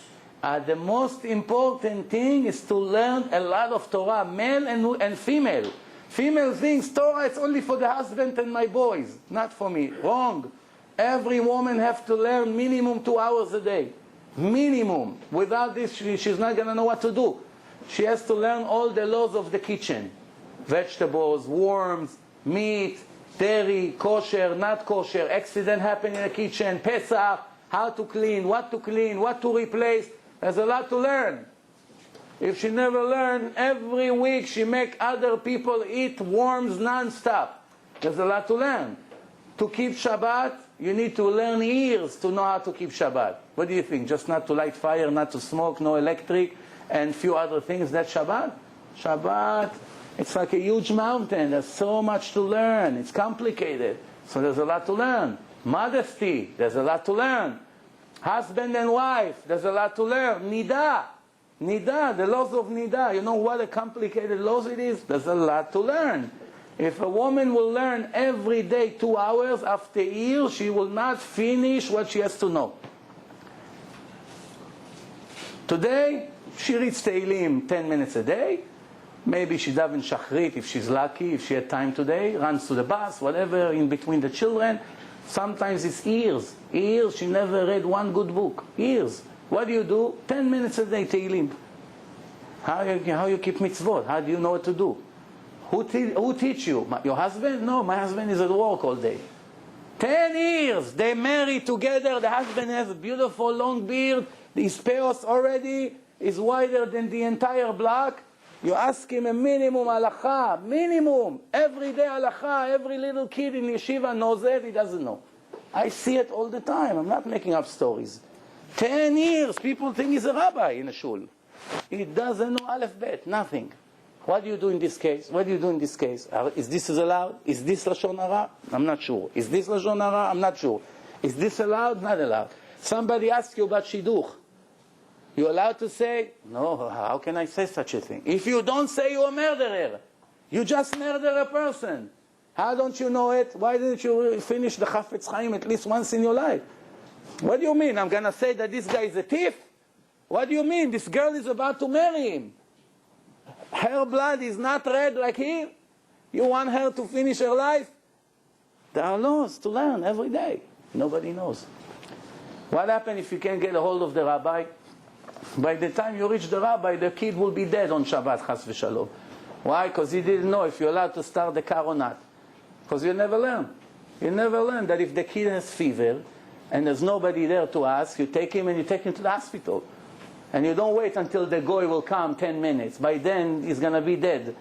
The most important thing is to learn a lot of Torah, male and female. Female thinks Torah is only for the husband and my boys, not for me. Wrong. Every woman has to learn minimum 2 hours a day. Minimum. Without this, she's not going to know what to do. She has to learn all the laws of the kitchen. Vegetables, worms, meat, dairy, kosher, not kosher, accident happen in the kitchen, Pesach, how to clean, what to replace. There's a lot to learn. If she never learned, every week she make other people eat worms non-stop. There's a lot to learn. To keep Shabbat, you need to learn years to know how to keep Shabbat. What do you think? Just not to light fire, not to smoke, no electric, and few other things. That's Shabbat? Shabbat, it's like a huge mountain. There's so much to learn. It's complicated. So there's a lot to learn. Modesty, there's a lot to learn. Husband and wife, there's a lot to learn. Nida, the laws of Nida. You know what a complicated laws it is? There's a lot to learn. If a woman will learn every day 2 hours, after years, she will not finish what she has to know. Today, she reads Tehillim 10 minutes a day. Maybe she davens Shachrit if she's lucky, if she had time today, runs to the bus, whatever, in between the children. Sometimes it's years. Years, she never read one good book. Years. What do you do? 10 minutes a day, Tehillim. How you keep mitzvot? How do you know what to do? Who teach you? Your husband? No, my husband is at work all day. 10 years, they married together. The husband has a beautiful long beard. His peos already is wider than the entire block. You ask him a minimum halacha, minimum. Every day halacha, every little kid in yeshiva knows it, he doesn't know. I see it all the time. I'm not making up stories. 10 years, people think he's a rabbi in a shul. He doesn't know Aleph Bet, nothing. What do you do in this case? What do you do in this case? Is this allowed? Is this Lashon Hara? I'm not sure. Is this Lashon Hara? I'm not sure. Is this allowed? Not allowed. Somebody asks you about Shidduch. You allowed to say? No, how can I say such a thing? If you don't say, you're a murderer. You just murder a person. How don't you know it? Why didn't you finish the Chafetz Chaim at least once in your life? What do you mean? I'm going to say that this guy is a thief? What do you mean? This girl is about to marry him. Her blood is not red like him. You want her to finish her life? There are laws to learn every day. Nobody knows. What happens if you can't get a hold of the rabbi? By the time you reach the rabbi, the kid will be dead on Shabbat, chas v'shalom. Why? Because he didn't know if you're allowed to start the car or not. Because you never learn. You never learn that if the kid has fever and there's nobody there to ask, you take him and you take him to the hospital. And you don't wait until the goy will come 10 minutes. By then, he's going to be dead.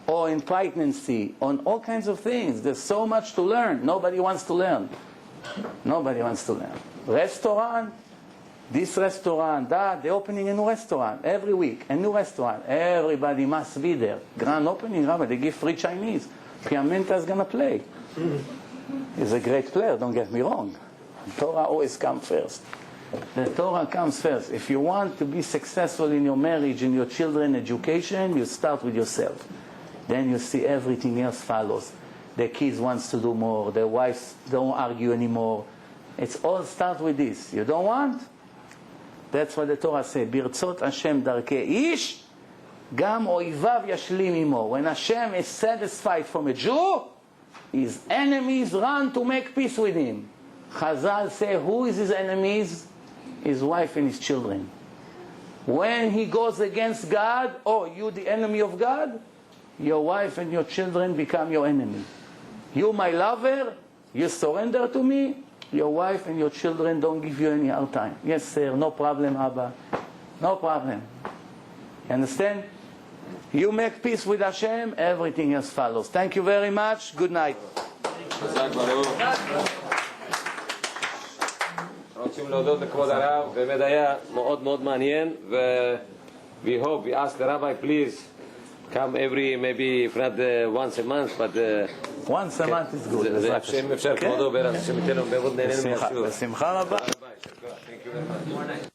Or in pregnancy, on all kinds of things. There's so much to learn. Nobody wants to learn. Nobody wants to learn. Restaurant, this restaurant, that, they're opening a new restaurant every week. A new restaurant. Everybody must be there. Grand opening, Rabbi, they give free Chinese. Piamenta is going to play. He's a great player, don't get me wrong. Torah always comes first. The Torah comes first. If you want to be successful in your marriage, in your children's education, you start with yourself. Then you see everything else follows. The kids wants to do more. The wives don't argue anymore. It's all start with this. You don't want? That's what the Torah says. Birtzot Hashem darkei ish, gam oivav yashlim imo. When Hashem is satisfied from a Jew, his enemies run to make peace with him. Chazal say, who is his enemies? His wife and his children. When he goes against God, oh, you the enemy of God, your wife and your children become your enemy. You my lover, you surrender to me, your wife and your children don't give you any hard time. Yes, sir, no problem, Abba. No problem. You understand? You make peace with Hashem, everything else follows. Thank you very much. Good night. רוצים להודות לכבוד הרב, באמת היה מאוד מאוד מעניין, we hope, we ask the rabbi please come every, maybe if not once a month, but once a month is good. זה אפשר כבודו, שמתן לנו בעבוד נהנינו מהשיעור. בשמחה רבה. Thank you very much.